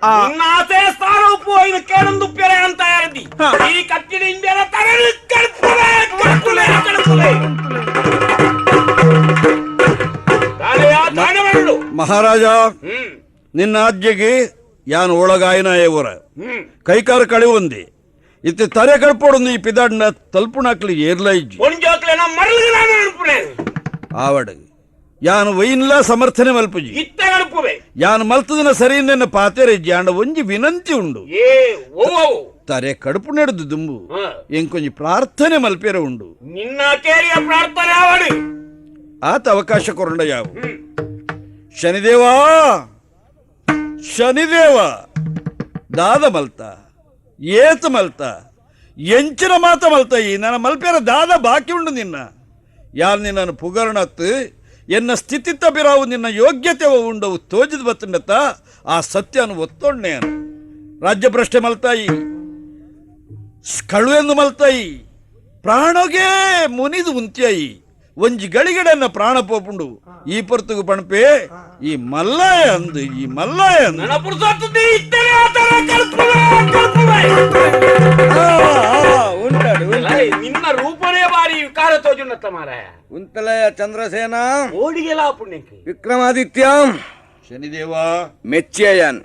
ಆ ನಿನ್ನ ಆಸೆ ಸ್ಥಾನ ಉಪ್ಪು ಇದು ಕೇಳೊಂದು ಉಪ್ಪೆರೆ ಅಂತ ಯಾರದಿ ಹಾ. ಈ ಕತ್ತಿನ ಇಂಬ್ಯಾನ ತರಲು ಕಡುಪುಲೆ ದಾನವನ್ನು ಮಹಾರಾಜ ನಿನ್ನ ಆಜ್ಞೆಗೆ ಯಾನು ಒಳಗಾಯನ ಏವರ ಕೈಕಾರ ಕಳಿವೊಂದಿ ಇತ್ತೆ ತರೆ ಕಳ್ಪೊಡೊಂದು ಈ ಪಿದಾಡ್ನ ತಲ್ಪುಣಾಕ್ಲಿ ಏರ್ಲ ಇಜ್ಜಿ ಒಂಜೋಕ್ಲೆನ ಮರಳಿಗೆ ನಾನು ಅನುಪುನೆ ಆವಡ ಯಾನು ವೈನ್ಲ ಸಮರ್ಥನೆ ಮಲ್ಪುಜಿ ಇತ್ತ ಅನುಪುವೆ ಯಾನು ಮಲ್ತದಿನ ಸರಿಯಿಂದ ಪಾತೆರೆ ಇಜ್ಜಿ ಆಂಡ ಒಂಜಿ ವಿನಂತಿ ಉಂಡು ಏ ಓ ತರೆ ಕಡುಪು ನಡೆದು ದುಂಬು ಹಾ. ಎಂಕೊಂಜಿ ಪ್ರಾರ್ಥನೆ ಮಲ್ಪೇರ ಉಂಡು ನಿನ್ನ ಕೇರಿಯ ಪ್ರಾರ್ಥನೆ ಆವಡು ಆತ ಅವಕಾಶ ಕೊರಂಡ ಯಾವು ಶನಿದೇವಾ ದಾದ ಮಲ್ತ ಏತ ಮಲ್ತ ಎಂಚಿನ ಮಾತ ಮಲ್ತ ಈ ನನ್ನ ಮಲ್ಪೇರ ದಾದ ಬಾಕಿ ಉಂಡು ನಿನ್ನ ಯಾರು ನಿನ್ನನ್ನು ಪುಗರ್ಣತ್ತು ಎನ್ನ ಸ್ಥಿತಿ ತಬಿರಾವು ನಿನ್ನ ಯೋಗ್ಯತೆ ಉಂಡವು ತೋಜಿದ್ ಬತ್ತಂಡತ್ತ ಆ ಸತ್ಯನು ಒತ್ತೊಣ್ಣೆಯನು ರಾಜ್ಯ ಭ್ರಷ್ಟೆ ಮಲ್ತಾಯಿ ಕಳುವೆಂದು ಮಲ್ತಾಯಿ ಪ್ರಾಣಗೆ ಮುನಿದು ಉಂತ್ಯಾಯಿ ಒಂಜಿ ಗಳಿಗಡನ್ನ ಪ್ರಾಣ ಪೋಪುಂಡು ಈ ಪೊರ್ತುಗು ಪಣಪೆ ಈ ಮಲ್ಲಾಯ ಅಂದು ನನ್ನ ಪುರುಷಾರ್ಥತೆ ಇತ್ತರೆ ಆತರ ಕಲ್ಪುವೆ ನಿನ್ನ ರೂಪನೇ ಬಾರಿ ವಿಕಾರ ತೋಜುಂಡತ್ತ ಮಾರಾಯ ಉಂತಲಯ ಚಂದ್ರಸೇನ ಓಡಿಗೆಲ್ಲ ಪುಣ್ಯಕ್ಕೆ ವಿಕ್ರಮಾದಿತ್ಯ ಶನಿದೇವ ಮೆಚ್ಚಿಯನ್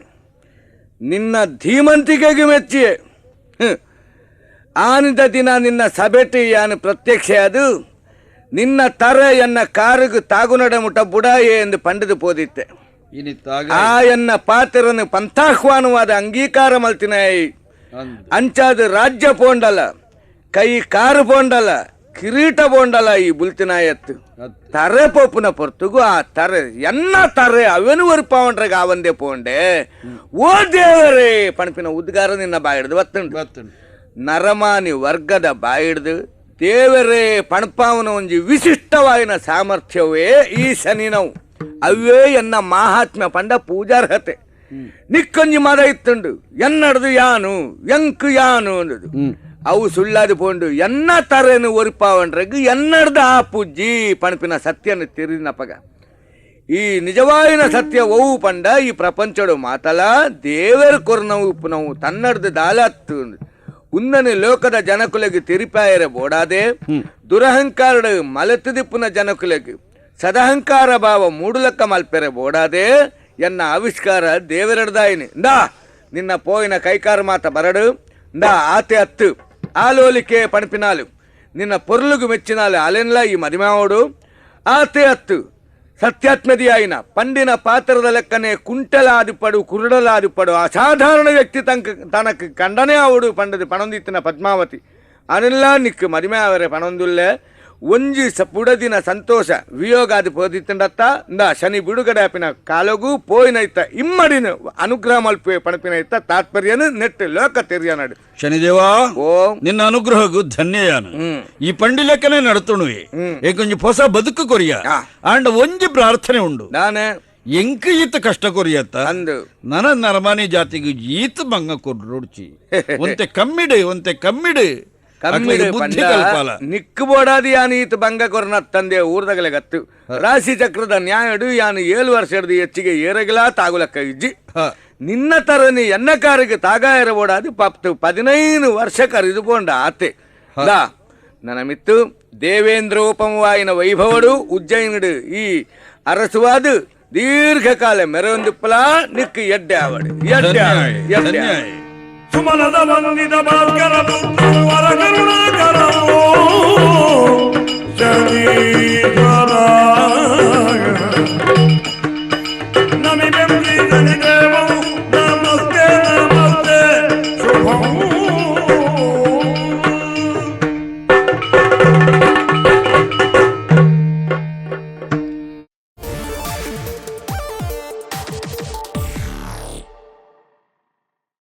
ನಿನ್ನ ಧೀಮಂತಿಕೆಗೆ ಮೆಚ್ಚಿಯೆ ಆನಿದ ದಿನ ನಿನ್ನ ಸಭೆಟಿ ಯಾನು ಪ್ರತ್ಯಕ್ಷ ಅದು ನಿನ್ನ ತರ ಎನ್ನ ಕಾರುಗು ತಾಗುನಡ ಮುಟ ಬುಡಾಯೆ ಎಂದು ಪಂಡಿದು ಪೋದಿತ್ತೆ ಆ ಎನ್ನ ಪಾತ್ರನು ಪಂಥಾಹ್ವಾನವಾದ ಅಂಗೀಕಾರ ಮಲ್ತಿನಾಯಿ ಅಂಚಾದ ರಾಜ್ಯ ಪೋಂಡಲ ಕೈ ಕಾರು ಪೋಂಡಲ ಕಿರೀಟ ಪೋಂಡಲ ಈ ಬುಲ್ತಿನಾಯತ್ತು ತರೆ ಪೋಪುನ ಪೊರ್ತುಗು ಆ ತರೆ ಎನ್ನ ತರೆ ಅವೆನು ಒರಿಪಾವಂಡ್ರಾಗ ಆವಂದೇ ಪೋಂಡೆ ಓ ದೇವರೇ ಪಣಪಿನ ಉದ್ಗಾರ ನಿನ್ನ ಬಾಯಿಡ್ದು ಬತ್ತುಂಡು ನರಮಾನಿ ವರ್ಗದ ಬಾಯಿಡ್ದು ದೇವರೇ ಪಣಪಾವನ ಒಂಜಿ ವಿಶಿಷ್ಟವಾಯಿನ ಸಾಮರ್ಥ್ಯವೇ ಈ ಶನಿನವು ಅವೇ ಎನ್ನ ಮಾಹಾತ್ಮ್ಯ ಪಂಡ ಪೂಜಾರ್ಹತೆ ನಿಕ್ಕೊಂಜಿ ಮದ ಇತ್ತುಂಡು ಎನ್ನಡ್ದು ಯಾನು ಎಂಕು ಯಾನು ಅಂದದು ಅವು ಸುಳ್ಳಾದು ಪೋಂಡು ಎನ್ನ ತರೇನು ಒರಿಪಾವಂಡ್ರಗ್ ಎನ್ನಡ್ದ ಆ ಪೂಜ್ಜಿ ಪಣಪಿನ ಸತ್ಯನ ತಿರಿನಪಗ ಈ ನಿಜವಾಯಿನ ಸತ್ಯ ಓವು ಪಂಡ ಈ ಪ್ರಪಂಚಡು ಮಾತಲ ದೇವರ ಕೊರ್ನವು ನಾವು ತನ್ನಡ್ದು ದಾಲತ್ತು ಉನ್ನನೆ ಲೋಕದ ಜನಕುಲೆಗೆ ತಿರಿಪಾಯರೆ ಬೋಡಾದೆ ದುರಹಂಕಾರ ಮಲತುದಿಪ್ಪುನ ಜನಕುಲೆಗೆ ಸದಹಂಕಾರ ಭಾವ ಮೂಡುಲಕ್ಕ ಮಲ್ಪೆರೆ ಬೋಡಾದೆ ಎನ್ನ ಆವಿಷ್ಕಾರ ದೇವರಡ್ದಾಯಿನಿ ಇಂದಾ ನಿನ್ನ ಪೋಯಿನ ಕೈಕಾರ ಮಾತ ಬರಡು ಇಂದಾ ಆತೆ ಹತ್ತು ಆಲೋಲಿಕೆ ಪಣಪಿನಾಲು ನಿನ್ನ ಪೊರ್ಲುಗು ಮೆಚ್ಚಿನಾಲು ಅಲೆನ್ಲ ಈ ಮದಿಮಾವೋಡು ಆತೆ ಹತ್ತು ಸತ್ಯಾತ್ಮದಿಯಾಯಿನ ಪಂಡಿನ ಪಾತ್ರದ ಲೆಕ್ಕನೆ ಕುಂಟಲಾದಿಪಡು ಕುರುಡಲಾದಿಪಡು ಅಸಾಧಾರಣ ವ್ಯಕ್ತಿ ತನಕ ಕಂಡನೇ ಆವಡು ಪಂಡದು ಪಣೊಂದಿತ್ತಿನ ಪದ್ಮಾವತಿ ಅದೆಲ್ಲ ನಿಕ್ಕು ಮದಿಮೆ ಅವರೇ ಪಣೊಂದುಲ್ಲೆ ಒಂಜಿ ಪುಡದಿನ ಸಂತೋಷ ವಿಯೋಗಾದಿ ಪೋದಿತ್ತಂಡತ್ತ ಇಂದ ಶನಿ ಬಿಡುಗಡೆ ಆಪಿನ ಕಾಲಗೂ ಪೋಯಿನ ಇತ್ತ ಇಮ್ಮಡಿನ ಅನುಗ್ರಹ ಮಲ್ಪೆ ಪಣಪಿನ ಇತ್ತ ತಾತ್ಪರ್ಯನು ನೆಟ್ಟು ಲೋಕ ತೆರಿಯನಡು ಶನಿದೇವ ಓ ನಿನ್ನ ಅನುಗ್ರಹಗೂ ಧನ್ಯಯಾನು ಈ ಪಂಡಿಲಕ್ಕನೆ ನಡತುಣುವೆ ಏಕೊಂಜಿ ಹೊಸ ಬದುಕು ಕೊರಿಯ ಆಂಡ ಒಂಜಿ ಪ್ರಾರ್ಥನೆ ಉಂಡು ನಾನೇ ಎಂಕ ಈತ ಕಷ್ಟ ಕೊರಿಯತ್ತ ಅಂದು ನನ್ನ ನರಮಾನಿ ಜಾತಿಗೆ ಈತ ಮಂಗ ಕೊಡ್ರೋಡ್ಚಿ ಒಂತೆ ಕಮ್ಮಿಡು ಕಮ್ಮಿಡು ಬುದ್ಧಿ ಕಲ್ಪಾಲ ನಿಕ್ಕು ಬೋಡಾದಿ ಯಾನು ಈತ ಭಂಗ ಕೊರನ ತಂದೆ ಊರ್ದಗಲೆ ಗತ್ತು ರಾಶಿ ಚಕ್ರದ ನ್ಯಾಯಡು ಯಾನು 7 ವರ್ಷ ಹಿಡಿದು ಹೆಚ್ಚಿಗೆ ಏರಗಲಾ ತಾಗುಲಕ್ಕ ಇಜ್ಜಿ ನಿನ್ನ ತರನಿ ಎನ್ನಕಾರಿಗೆ ತಾಗಾಯರ ಓಡಾದಿ ಪಪ್ತು 15 ವರ್ಷ ಕರೆದು ಪೋಂಡ ಆತೆ ದಾ ನನ್ನ ಮಿತ್ತು ದೇವೇಂದ್ರೋಪಮವಾಯಿನ ವೈಭವಡು ಉಜ್ಜಯಿನುಡು ಈ ಅರಸುವಾದು ದೀರ್ಘಕಾಲ ಮೆರವಂದಿಪ್ಪಲ ನಿಕ್ಕು ಎಡ್ಡೆ ಆವಡು ಎಡ್ಡೆ ಸುಮನದ ವಂದಿತ ಭಾಸ್ಕರ ಪುತ್ರ ವರ ಕರುಣಾಕರವೋ ಶನಿ